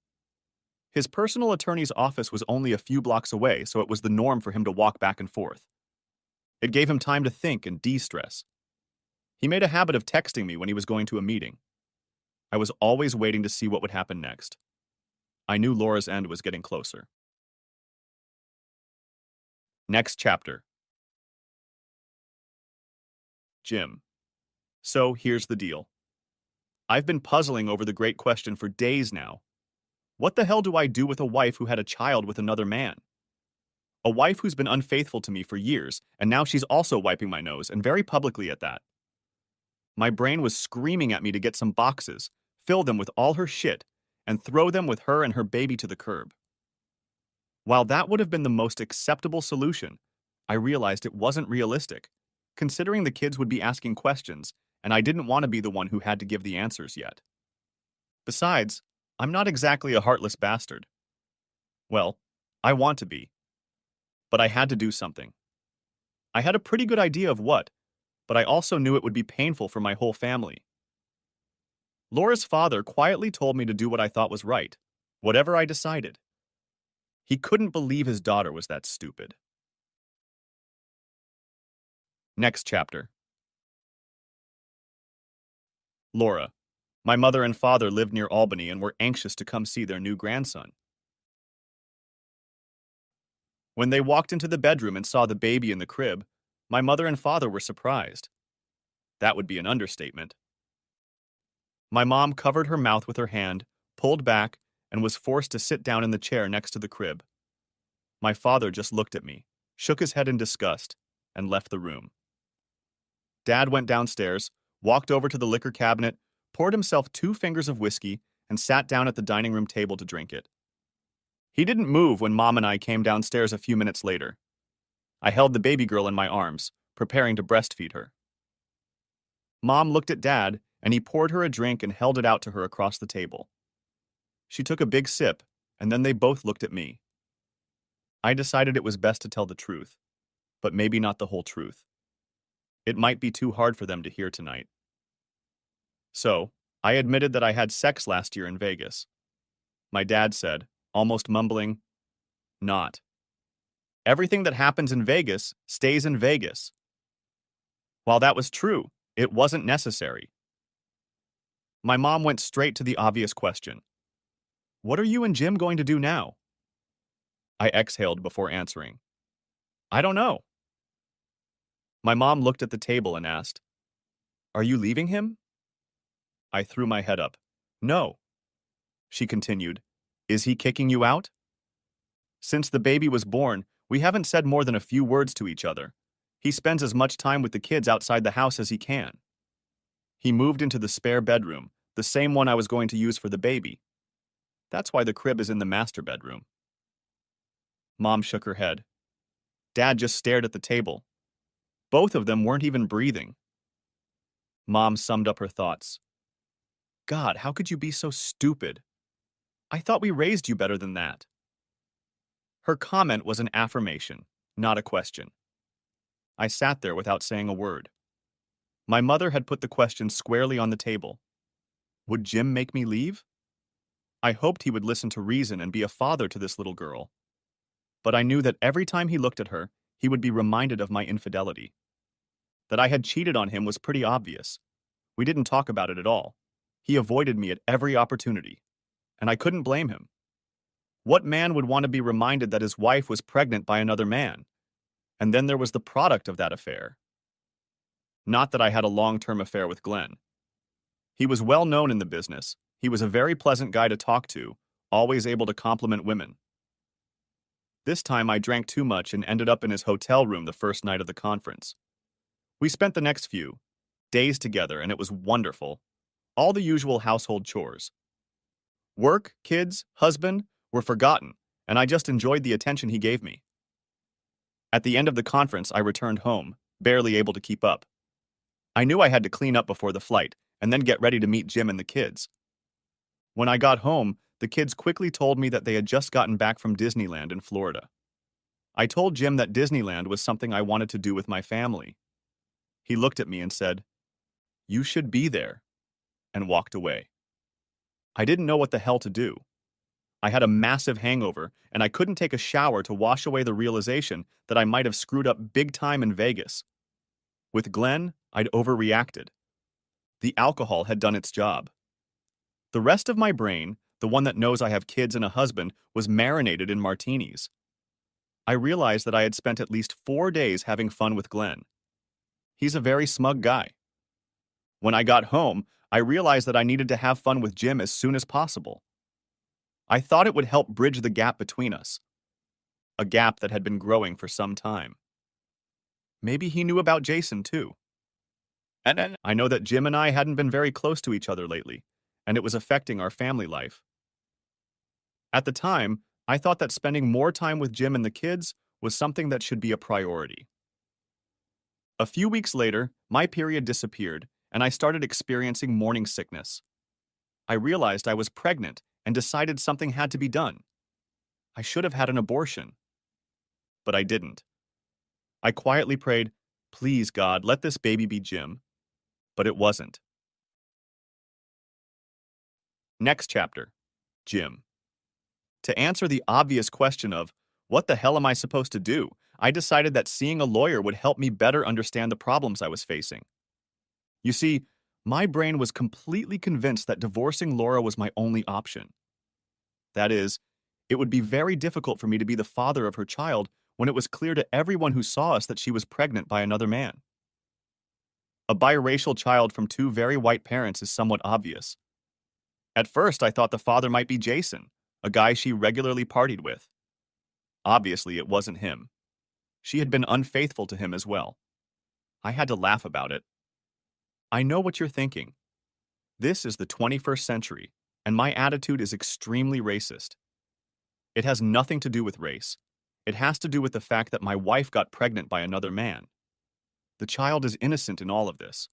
His personal attorney's office was only a few blocks away, so it was the norm for him to walk back and forth. It gave him time to think and de-stress. He made a habit of texting me when he was going to a meeting. I was always waiting to see what would happen next. I knew Laura's end was getting closer. Next chapter. Jim. So here's the deal. I've been puzzling over the great question for days now. What the hell do I do with a wife who had a child with another man? A wife who's been unfaithful to me for years, and now she's also wiping my nose, and very publicly at that. My brain was screaming at me to get some boxes, fill them with all her shit, and throw them with her and her baby to the curb. While that would have been the most acceptable solution, I realized it wasn't realistic, considering the kids would be asking questions, and I didn't want to be the one who had to give the answers yet. Besides, I'm not exactly a heartless bastard. Well, I want to be. But I had to do something. I had a pretty good idea of what, but I also knew it would be painful for my whole family. Laura's father quietly told me to do what I thought was right, whatever I decided. He couldn't believe his daughter was that stupid. Next chapter. Laura. My mother and father lived near Albany and were anxious to come see their new grandson. When they walked into the bedroom and saw the baby in the crib, my mother and father were surprised. That would be an understatement. My mom covered her mouth with her hand, pulled back, and was forced to sit down in the chair next to the crib. My father just looked at me, shook his head in disgust, and left the room. Dad went downstairs, walked over to the liquor cabinet, poured himself 2 fingers of whiskey, and sat down at the dining room table to drink it. He didn't move when Mom and I came downstairs a few minutes later. I held the baby girl in my arms, preparing to breastfeed her. Mom looked at Dad, and he poured her a drink and held it out to her across the table. She took a big sip, and then they both looked at me. I decided it was best to tell the truth, but maybe not the whole truth. It might be too hard for them to hear tonight. So, I admitted that I had sex last year in Vegas. My dad said, almost mumbling, "Not. Everything that happens in Vegas stays in Vegas." While that was true, it wasn't necessary. My mom went straight to the obvious question. "What are you and Jim going to do now?" I exhaled before answering. "I don't know." My mom looked at the table and asked, "Are you leaving him?" I threw my head up. "No." She continued, "Is he kicking you out?" Since the baby was born, we haven't said more than a few words to each other. He spends as much time with the kids outside the house as he can. He moved into the spare bedroom, the same one I was going to use for the baby. That's why the crib is in the master bedroom. Mom shook her head. Dad just stared at the table. Both of them weren't even breathing. Mom summed up her thoughts. God, how could you be so stupid? I thought we raised you better than that. Her comment was an affirmation, not a question. I sat there without saying a word. My mother had put the question squarely on the table. Would Jim make me leave? I hoped he would listen to reason and be a father to this little girl. But I knew that every time he looked at her, he would be reminded of my infidelity. That I had cheated on him was pretty obvious. We didn't talk about it at all. He avoided me at every opportunity. And I couldn't blame him. What man would want to be reminded that his wife was pregnant by another man? And then there was the product of that affair. Not that I had a long-term affair with Glenn. He was well known in the business. He was a very pleasant guy to talk to, always able to compliment women. This time I drank too much and ended up in his hotel room the first night of the conference. We spent the next few days together, and it was wonderful. All the usual household chores. Work, kids, husband were forgotten, and I just enjoyed the attention he gave me. At the end of the conference, I returned home, barely able to keep up. I knew I had to clean up before the flight, and then get ready to meet Jim and the kids. When I got home, the kids quickly told me that they had just gotten back from Disneyland in Florida. I told Jim that Disneyland was something I wanted to do with my family. He looked at me and said, "You should be there," and walked away. I didn't know what the hell to do. I had a massive hangover, and I couldn't take a shower to wash away the realization that I might have screwed up big time in Vegas. With Glenn, I'd overreacted. The alcohol had done its job. The rest of my brain, the one that knows I have kids and a husband, was marinated in martinis. I realized that I had spent at least 4 days having fun with Glenn. He's a very smug guy. When I got home, I realized that I needed to have fun with Jim as soon as possible. I thought it would help bridge the gap between us, a gap that had been growing for some time. Maybe he knew about Jason too. And then I know that Jim and I hadn't been very close to each other lately, and it was affecting our family life. At the time, I thought that spending more time with Jim and the kids was something that should be a priority. A few weeks later, my period disappeared, and I started experiencing morning sickness. I realized I was pregnant and decided something had to be done. I should have had an abortion. But I didn't. I quietly prayed, "Please, God, let this baby be Jim." But it wasn't. Next chapter, Jim. To answer the obvious question of, what the hell am I supposed to do, I decided that seeing a lawyer would help me better understand the problems I was facing. You see, my brain was completely convinced that divorcing Laura was my only option. That is, it would be very difficult for me to be the father of her child when it was clear to everyone who saw us that she was pregnant by another man. A biracial child from 2 very white parents is somewhat obvious. At first, I thought the father might be Jason, a guy she regularly partied with. Obviously, it wasn't him. She had been unfaithful to him as well. I had to laugh about it. I know what you're thinking. This is the 21st century, and my attitude is extremely racist. It has nothing to do with race. It has to do with the fact that my wife got pregnant by another man. The child is innocent in all of this.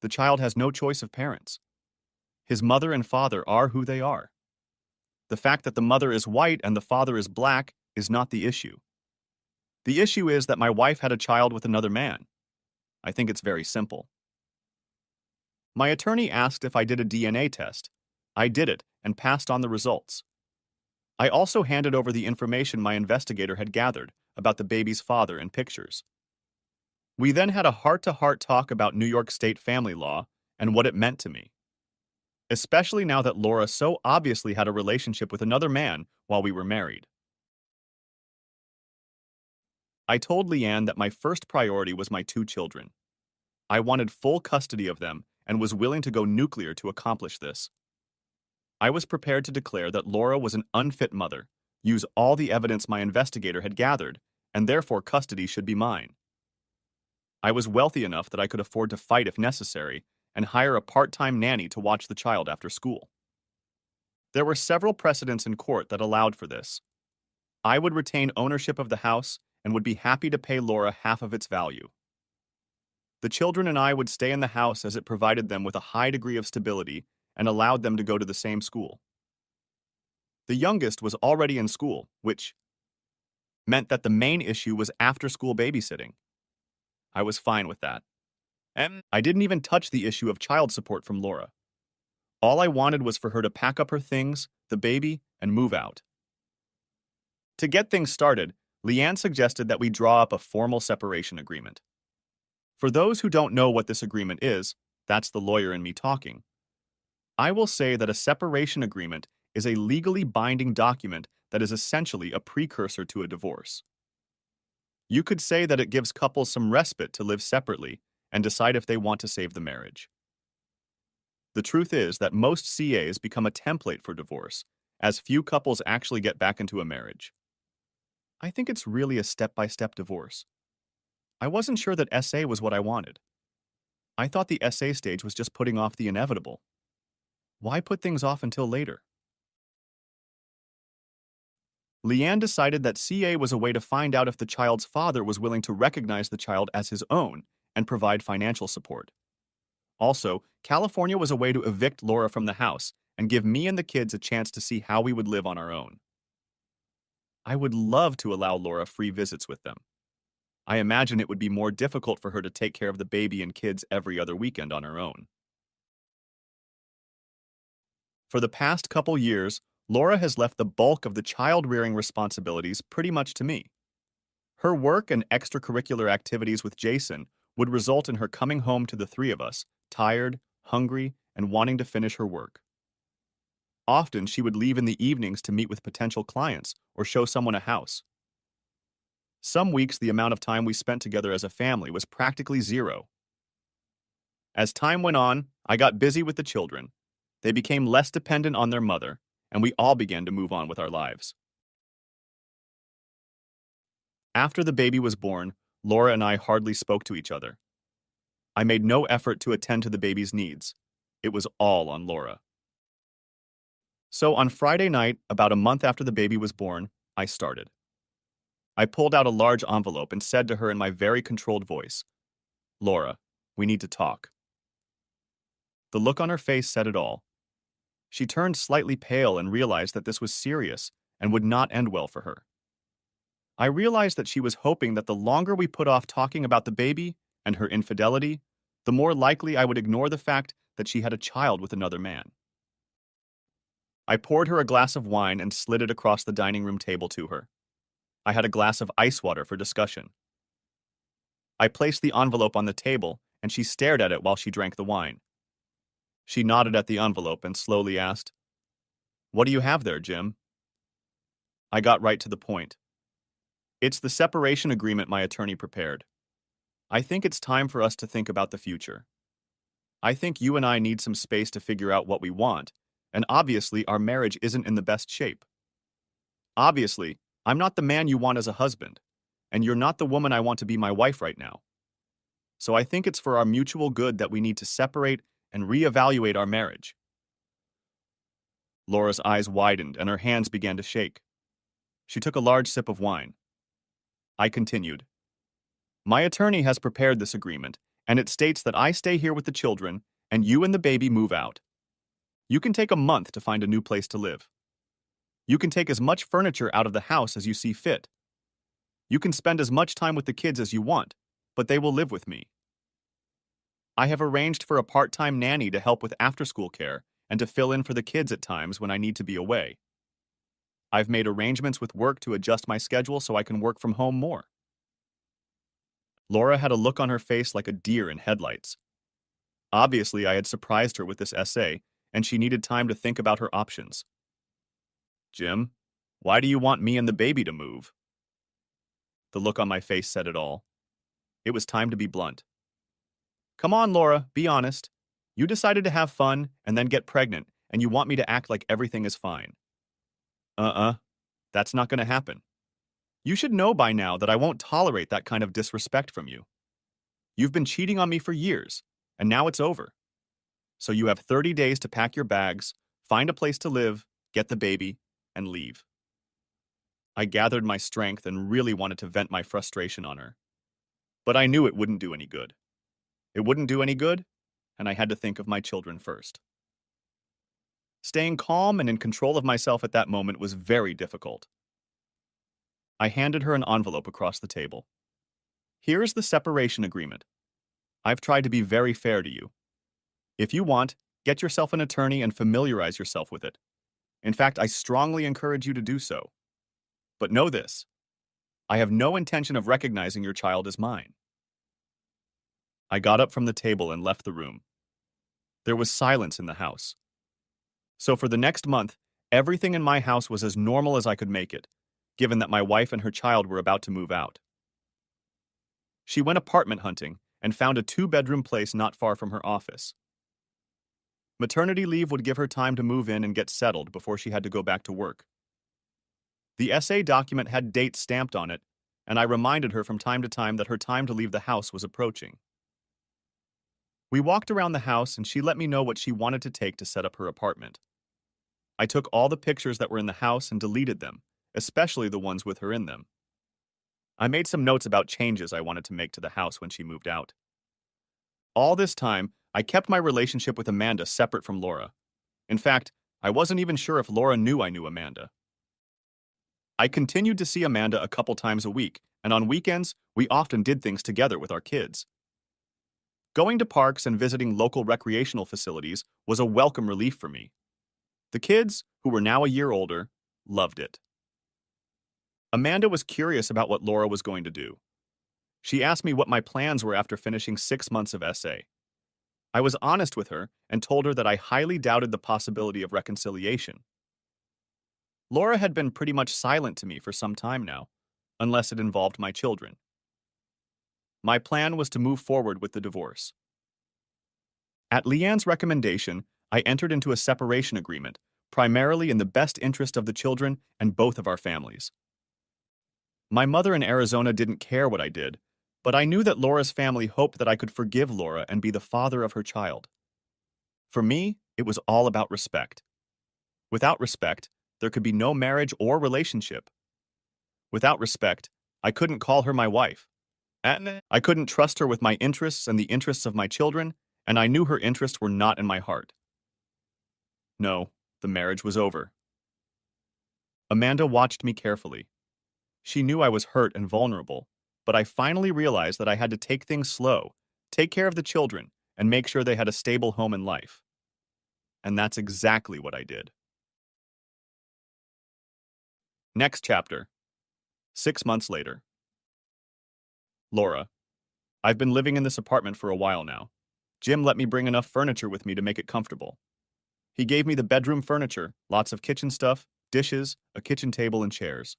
The child has no choice of parents. His mother and father are who they are. The fact that the mother is white and the father is black is not the issue. The issue is that my wife had a child with another man. I think it's very simple. My attorney asked if I did a DNA test. I did it and passed on the results. I also handed over the information my investigator had gathered about the baby's father and pictures. We then had a heart-to-heart talk about New York State family law and what it meant to me, especially now that Laura so obviously had a relationship with another man while we were married. I told Leanne that my first priority was my 2 children. I wanted full custody of them and was willing to go nuclear to accomplish this. I was prepared to declare that Laura was an unfit mother, use all the evidence my investigator had gathered, and therefore custody should be mine. I was wealthy enough that I could afford to fight if necessary and hire a part-time nanny to watch the child after school. There were several precedents in court that allowed for this. I would retain ownership of the house and would be happy to pay Laura half of its value. The children and I would stay in the house as it provided them with a high degree of stability and allowed them to go to the same school. The youngest was already in school, which meant that the main issue was after-school babysitting. I was fine with that. And I didn't even touch the issue of child support from Laura. All I wanted was for her to pack up her things, the baby, and move out. To get things started, Leanne suggested that we draw up a formal separation agreement. For those who don't know what this agreement is, that's the lawyer in me talking. I will say that a separation agreement is a legally binding document that is essentially a precursor to a divorce. You could say that it gives couples some respite to live separately and decide if they want to save the marriage. The truth is that most CAs become a template for divorce, as few couples actually get back into a marriage. I think it's really a step-by-step divorce. I wasn't sure that SA was what I wanted. I thought the SA stage was just putting off the inevitable. Why put things off until later? Leanne decided that CA was a way to find out if the child's father was willing to recognize the child as his own and provide financial support. Also, California was a way to evict Laura from the house and give me and the kids a chance to see how we would live on our own. I would love to allow Laura free visits with them. I imagine it would be more difficult for her to take care of the baby and kids every other weekend on her own. For the past couple years, Laura has left the bulk of the child-rearing responsibilities pretty much to me. Her work and extracurricular activities with Jason would result in her coming home to the three of us, tired, hungry, and wanting to finish her work. Often, she would leave in the evenings to meet with potential clients or show someone a house. Some weeks, the amount of time we spent together as a family was practically zero. As time went on, I got busy with the children. They became less dependent on their mother, and we all began to move on with our lives. After the baby was born, Laura and I hardly spoke to each other. I made no effort to attend to the baby's needs. It was all on Laura. So on Friday night, about a month after the baby was born, I started. I pulled out a large envelope and said to her in my very controlled voice, "Laura, we need to talk." The look on her face said it all. She turned slightly pale and realized that this was serious and would not end well for her. I realized that she was hoping that the longer we put off talking about the baby and her infidelity, the more likely I would ignore the fact that she had a child with another man. I poured her a glass of wine and slid it across the dining room table to her. I had a glass of ice water for discussion. I placed the envelope on the table, and she stared at it while she drank the wine. She nodded at the envelope and slowly asked, "What do you have there, Jim?" I got right to the point. It's the separation agreement my attorney prepared. I think it's time for us to think about the future. I think you and I need some space to figure out what we want, and obviously our marriage isn't in the best shape. Obviously, I'm not the man you want as a husband, and you're not the woman I want to be my wife right now. So I think it's for our mutual good that we need to separate and reevaluate our marriage. Laura's eyes widened and her hands began to shake. She took a large sip of wine. I continued. My attorney has prepared this agreement, and it states that I stay here with the children, and you and the baby move out. You can take a month to find a new place to live. You can take as much furniture out of the house as you see fit. You can spend as much time with the kids as you want, but they will live with me. I have arranged for a part-time nanny to help with after-school care and to fill in for the kids at times when I need to be away. I've made arrangements with work to adjust my schedule so I can work from home more. Laura had a look on her face like a deer in headlights. Obviously, I had surprised her with this essay, and she needed time to think about her options. Jim, why do you want me and the baby to move? The look on my face said it all. It was time to be blunt. Come on, Laura, be honest. You decided to have fun and then get pregnant, and you want me to act like everything is fine. Uh-uh. That's not going to happen. You should know by now that I won't tolerate that kind of disrespect from you. You've been cheating on me for years, and now it's over. So you have 30 days to pack your bags, find a place to live, get the baby, and leave. I gathered my strength and really wanted to vent my frustration on her. But I knew it wouldn't do any good. It wouldn't do any good, and I had to think of my children first. Staying calm and in control of myself at that moment was very difficult. I handed her an envelope across the table. Here is the separation agreement. I've tried to be very fair to you. If you want, get yourself an attorney and familiarize yourself with it. In fact, I strongly encourage you to do so. But know this, I have no intention of recognizing your child as mine. I got up from the table and left the room. There was silence in the house. So for the next month, everything in my house was as normal as I could make it, given that my wife and her child were about to move out. She went apartment hunting and found a 2-bedroom place not far from her office. Maternity leave would give her time to move in and get settled before she had to go back to work. The SA document had dates stamped on it, and I reminded her from time to time that her time to leave the house was approaching. We walked around the house and she let me know what she wanted to take to set up her apartment. I took all the pictures that were in the house and deleted them, especially the ones with her in them. I made some notes about changes I wanted to make to the house when she moved out. All this time, I kept my relationship with Amanda separate from Laura. In fact, I wasn't even sure if Laura knew I knew Amanda. I continued to see Amanda a couple times a week, and on weekends, we often did things together with our kids. Going to parks and visiting local recreational facilities was a welcome relief for me. The kids, who were now a year older, loved it. Amanda was curious about what Laura was going to do. She asked me what my plans were after finishing 6 months of SA. I was honest with her and told her that I highly doubted the possibility of reconciliation. Laura had been pretty much silent to me for some time now, unless it involved my children. My plan was to move forward with the divorce. At Leanne's recommendation, I entered into a separation agreement, primarily in the best interest of the children and both of our families. My mother in Arizona didn't care what I did, but I knew that Laura's family hoped that I could forgive Laura and be the father of her child. For me, it was all about respect. Without respect, there could be no marriage or relationship. Without respect, I couldn't call her my wife. I couldn't trust her with my interests and the interests of my children, and I knew her interests were not in my heart. No, the marriage was over. Amanda watched me carefully. She knew I was hurt and vulnerable, but I finally realized that I had to take things slow, take care of the children, and make sure they had a stable home in life. And that's exactly what I did. Next chapter. 6 months later. Laura, I've been living in this apartment for a while now. Jim let me bring enough furniture with me to make it comfortable. He gave me the bedroom furniture, lots of kitchen stuff, dishes, a kitchen table, and chairs.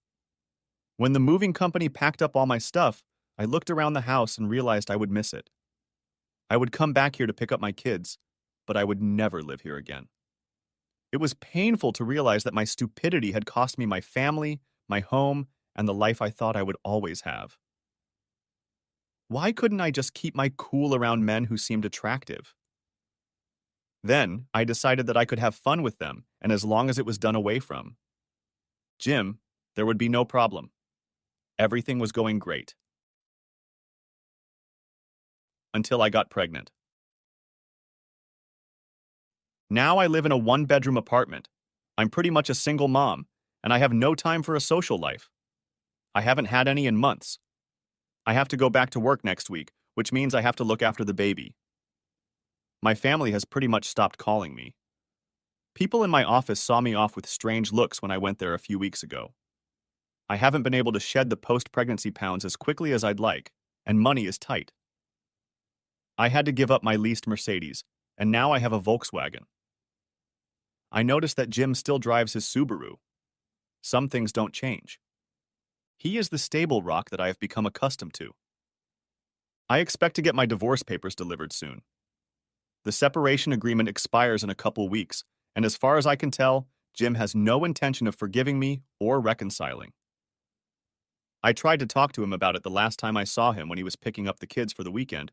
When the moving company packed up all my stuff, I looked around the house and realized I would miss it. I would come back here to pick up my kids, but I would never live here again. It was painful to realize that my stupidity had cost me my family, my home, and the life I thought I would always have. Why couldn't I just keep my cool around men who seemed attractive? Then, I decided that I could have fun with them, and as long as it was done away from Jim, there would be no problem. Everything was going great. Until I got pregnant. Now I live in a 1-bedroom apartment. I'm pretty much a single mom, and I have no time for a social life. I haven't had any in months. I have to go back to work next week, which means I have to look after the baby. My family has pretty much stopped calling me. People in my office saw me off with strange looks when I went there a few weeks ago. I haven't been able to shed the post-pregnancy pounds as quickly as I'd like, and money is tight. I had to give up my leased Mercedes, and now I have a Volkswagen. I noticed that Jim still drives his Subaru. Some things don't change. He is the stable rock that I have become accustomed to. I expect to get my divorce papers delivered soon. The separation agreement expires in a couple weeks, and as far as I can tell, Jim has no intention of forgiving me or reconciling. I tried to talk to him about it the last time I saw him when he was picking up the kids for the weekend,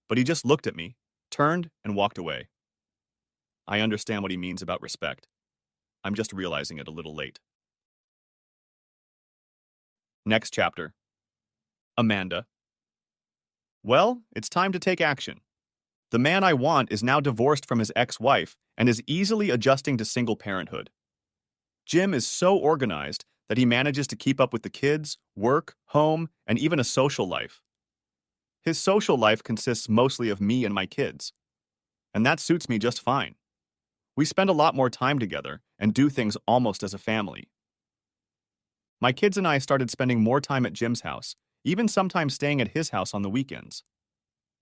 but he just looked at me, turned, and walked away. I understand what he means about respect. I'm just realizing it a little late. Next chapter. Amanda. Well, it's time to take action. The man I want is now divorced from his ex-wife and is easily adjusting to single parenthood. Jim is so organized that he manages to keep up with the kids, work, home, and even a social life. His social life consists mostly of me and my kids, and that suits me just fine. We spend a lot more time together and do things almost as a family. My kids and I started spending more time at Jim's house, even sometimes staying at his house on the weekends.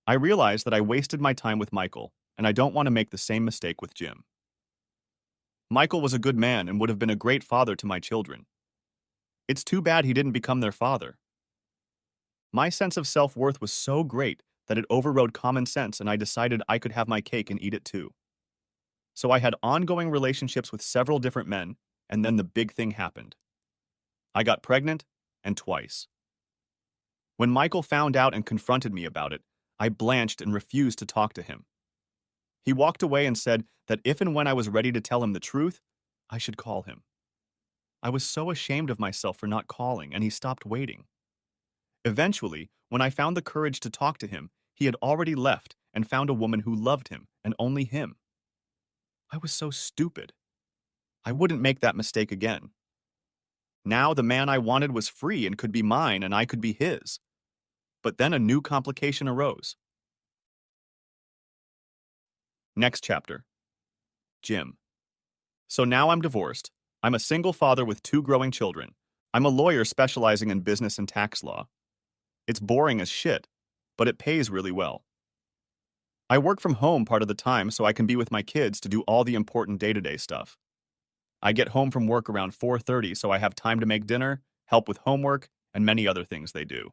I realized that I wasted my time with Michael, and I don't want to make the same mistake with Jim. Michael was a good man and would have been a great father to my children. It's too bad he didn't become their father. My sense of self-worth was so great that it overrode common sense, and I decided I could have my cake and eat it too. So I had ongoing relationships with several different men, and then the big thing happened. I got pregnant, and twice. When Michael found out and confronted me about it, I blanched and refused to talk to him. He walked away and said that if and when I was ready to tell him the truth, I should call him. I was so ashamed of myself for not calling, and he stopped waiting. Eventually, when I found the courage to talk to him, he had already left and found a woman who loved him, and only him. I was so stupid. I wouldn't make that mistake again. Now the man I wanted was free and could be mine, and I could be his. But then a new complication arose. Next chapter. Jim. So now I'm divorced. I'm a single father with 2 growing children. I'm a lawyer specializing in business and tax law. It's boring as shit, but it pays really well. I work from home part of the time so I can be with my kids to do all the important day-to-day stuff. I get home from work around 4:30 so I have time to make dinner, help with homework, and many other things they do.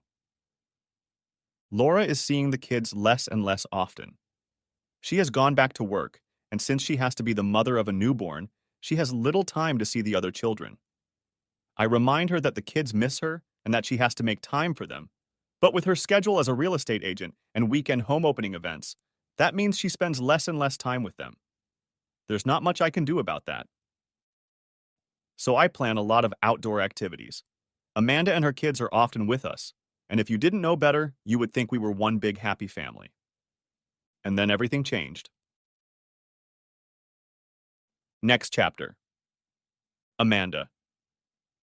Laura is seeing the kids less and less often. She has gone back to work, and since she has to be the mother of a newborn, she has little time to see the other children. I remind her that the kids miss her and that she has to make time for them. But with her schedule as a real estate agent and weekend home opening events, that means she spends less and less time with them. There's not much I can do about that. So I plan a lot of outdoor activities. Amanda and her kids are often with us, and if you didn't know better, you would think we were one big happy family. And then everything changed. Next chapter. Amanda.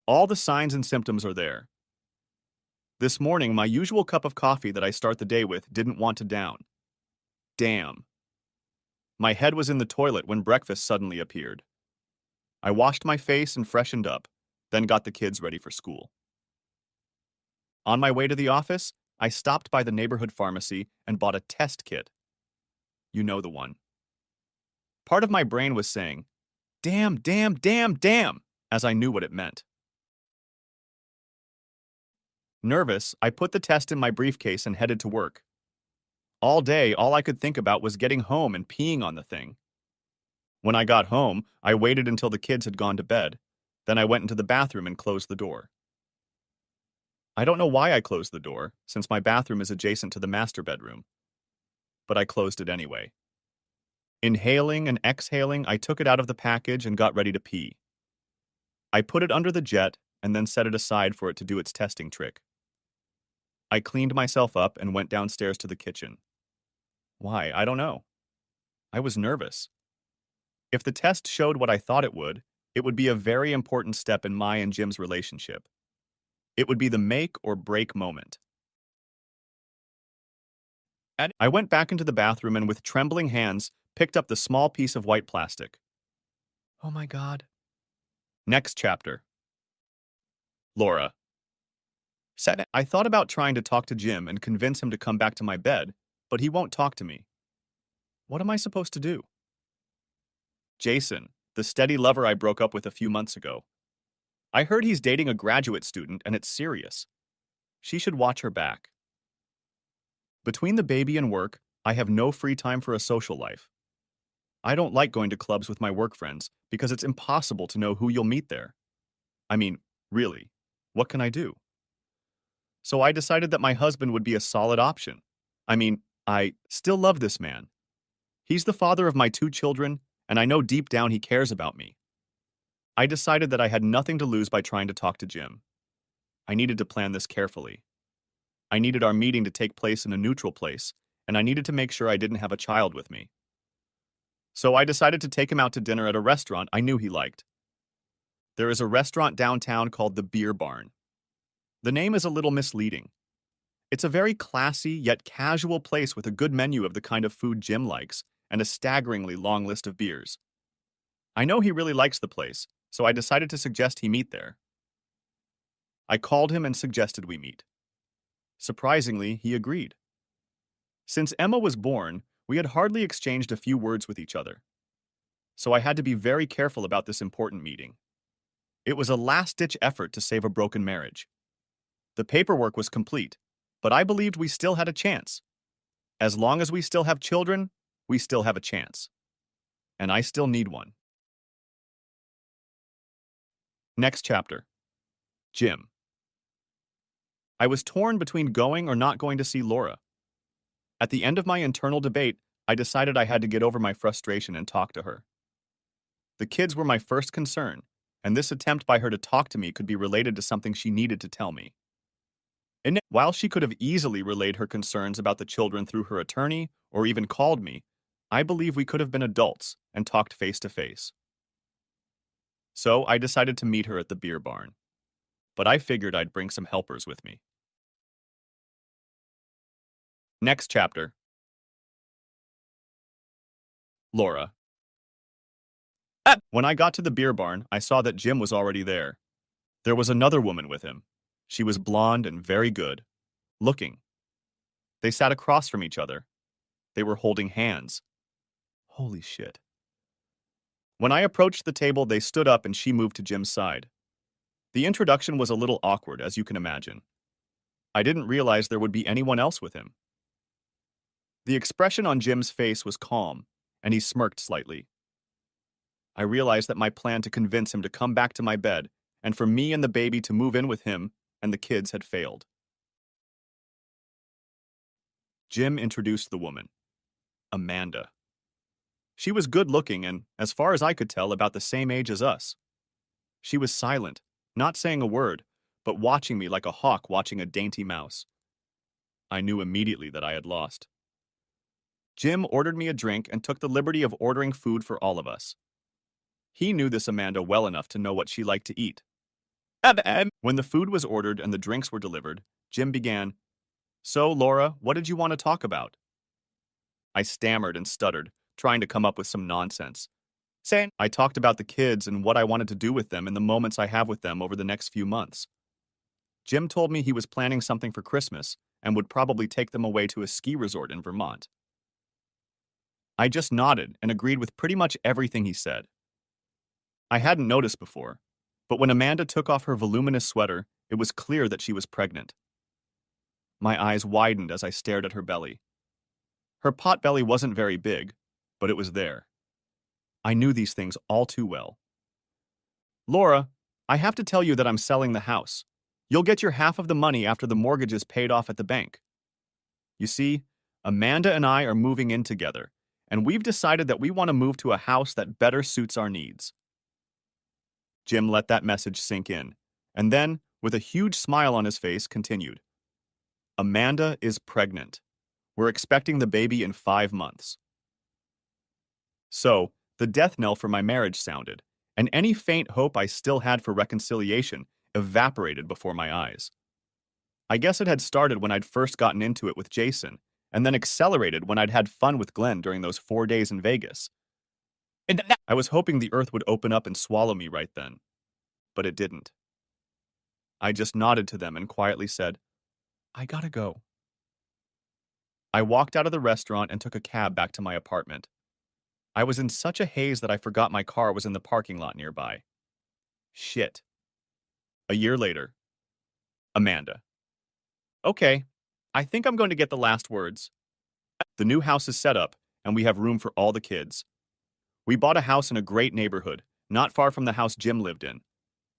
All the signs and symptoms are there. This morning, my usual cup of coffee that I start the day with didn't want to down. Damn. My head was in the toilet when breakfast suddenly appeared. I washed my face and freshened up, then got the kids ready for school. On my way to the office, I stopped by the neighborhood pharmacy and bought a test kit. You know the one. Part of my brain was saying, damn, damn, damn, damn, as I knew what it meant. Nervous, I put the test in my briefcase and headed to work. All day, all I could think about was getting home and peeing on the thing. When I got home, I waited until the kids had gone to bed. Then I went into the bathroom and closed the door. I don't know why I closed the door, since my bathroom is adjacent to the master bedroom. But I closed it anyway. Inhaling and exhaling, I took it out of the package and got ready to pee. I put it under the jet and then set it aside for it to do its testing trick. I cleaned myself up and went downstairs to the kitchen. Why? I don't know. I was nervous. If the test showed what I thought it would be a very important step in my and Jim's relationship. It would be the make or break moment. I went back into the bathroom and with trembling hands picked up the small piece of white plastic. Oh my God. Next chapter. Laura. I thought about trying to talk to Jim and convince him to come back to my bed, but he won't talk to me. What am I supposed to do? Jason, the steady lover I broke up with a few months ago. I heard he's dating a graduate student and it's serious. She should watch her back. Between the baby and work, I have no free time for a social life. I don't like going to clubs with my work friends because it's impossible to know who you'll meet there. I mean, really, what can I do? So I decided that my husband would be a solid option. I mean, I still love this man. He's the father of my two children, and I know deep down he cares about me. I decided that I had nothing to lose by trying to talk to Jim. I needed to plan this carefully. I needed our meeting to take place in a neutral place, and I needed to make sure I didn't have a child with me. So I decided to take him out to dinner at a restaurant I knew he liked. There is a restaurant downtown called the Beer Barn. The name is a little misleading. It's a very classy yet casual place with a good menu of the kind of food Jim likes and a staggeringly long list of beers. I know he really likes the place, so I decided to suggest he meet there. I called him and suggested we meet. Surprisingly, he agreed. Since Emma was born, we had hardly exchanged a few words with each other. So I had to be very careful about this important meeting. It was a last-ditch effort to save a broken marriage. The paperwork was complete, but I believed we still had a chance. As long as we still have children, we still have a chance. And I still need one. Next chapter. Jim. I was torn between going or not going to see Laura. At the end of my internal debate, I decided I had to get over my frustration and talk to her. The kids were my first concern, and this attempt by her to talk to me could be related to something she needed to tell me. And while she could have easily relayed her concerns about the children through her attorney or even called me, I believe we could have been adults and talked face to face. So I decided to meet her at the beer barn, but I figured I'd bring some helpers with me. Next chapter. Laura. When I got to the beer barn, I saw that Jim was already there. There was another woman with him. She was blonde and very good looking. They sat across from each other. They were holding hands. Holy shit. When I approached the table, they stood up and she moved to Jim's side. The introduction was a little awkward, as you can imagine. I didn't realize there would be anyone else with him. The expression on Jim's face was calm, and he smirked slightly. I realized that my plan to convince him to come back to my bed and for me and the baby to move in with him and the kids had failed. Jim introduced the woman, Amanda. She was good-looking and, as far as I could tell, about the same age as us. She was silent, not saying a word, but watching me like a hawk watching a dainty mouse. I knew immediately that I had lost. Jim ordered me a drink and took the liberty of ordering food for all of us. He knew this Amanda well enough to know what she liked to eat. When the food was ordered and the drinks were delivered, Jim began, "So, Laura, what did you want to talk about?" I stammered and stuttered, trying to come up with some nonsense. I talked about the kids and what I wanted to do with them in the moments I have with them over the next few months. Jim told me he was planning something for Christmas and would probably take them away to a ski resort in Vermont. I just nodded and agreed with pretty much everything he said. I hadn't noticed before, but when Amanda took off her voluminous sweater, it was clear that she was pregnant. My eyes widened as I stared at her belly. Her potbelly wasn't very big, but it was there. I knew these things all too well. "Laura, I have to tell you that I'm selling the house. You'll get your half of the money after the mortgage is paid off at the bank. You see, Amanda and I are moving in together, and we've decided that we want to move to a house that better suits our needs." Jim let that message sink in, and then, with a huge smile on his face, continued. "Amanda is pregnant. We're expecting the baby in 5 months." So, the death knell for my marriage sounded, and any faint hope I still had for reconciliation evaporated before my eyes. I guess it had started when I'd first gotten into it with Jason, and then accelerated when I'd had fun with Glenn during those 4 days in Vegas. I was hoping the earth would open up and swallow me right then, but it didn't. I just nodded to them and quietly said, "I gotta go." I walked out of the restaurant and took a cab back to my apartment. I was in such a haze that I forgot my car was in the parking lot nearby. Shit. A year later. Amanda. "Okay, I think I'm going to get the last words. The new house is set up, and we have room for all the kids. We bought a house in a great neighborhood, not far from the house Jim lived in.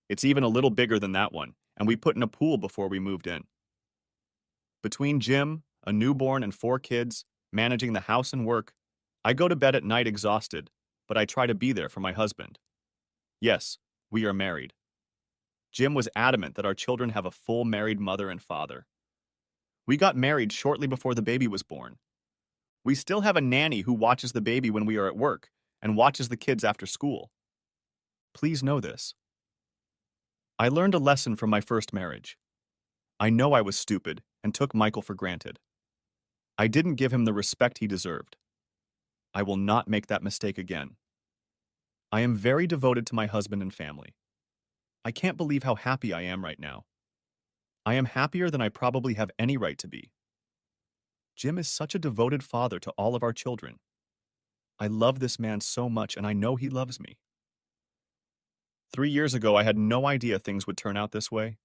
It's even a little bigger than that one, and we put in a pool before we moved in. Between Jim, a newborn, and 4 kids, managing the house and work, I go to bed at night exhausted, but I try to be there for my husband. Yes, we are married. Jim was adamant that our children have a full married mother and father. We got married shortly before the baby was born. We still have a nanny who watches the baby when we are at work and watches the kids after school. Please know this. I learned a lesson from my first marriage. I know I was stupid and took Michael for granted. I didn't give him the respect he deserved. I will not make that mistake again. I am very devoted to my husband and family. I can't believe how happy I am right now. I am happier than I probably have any right to be. Jim is such a devoted father to all of our children. I love this man so much, and I know he loves me. 3 years ago, I had no idea things would turn out this way.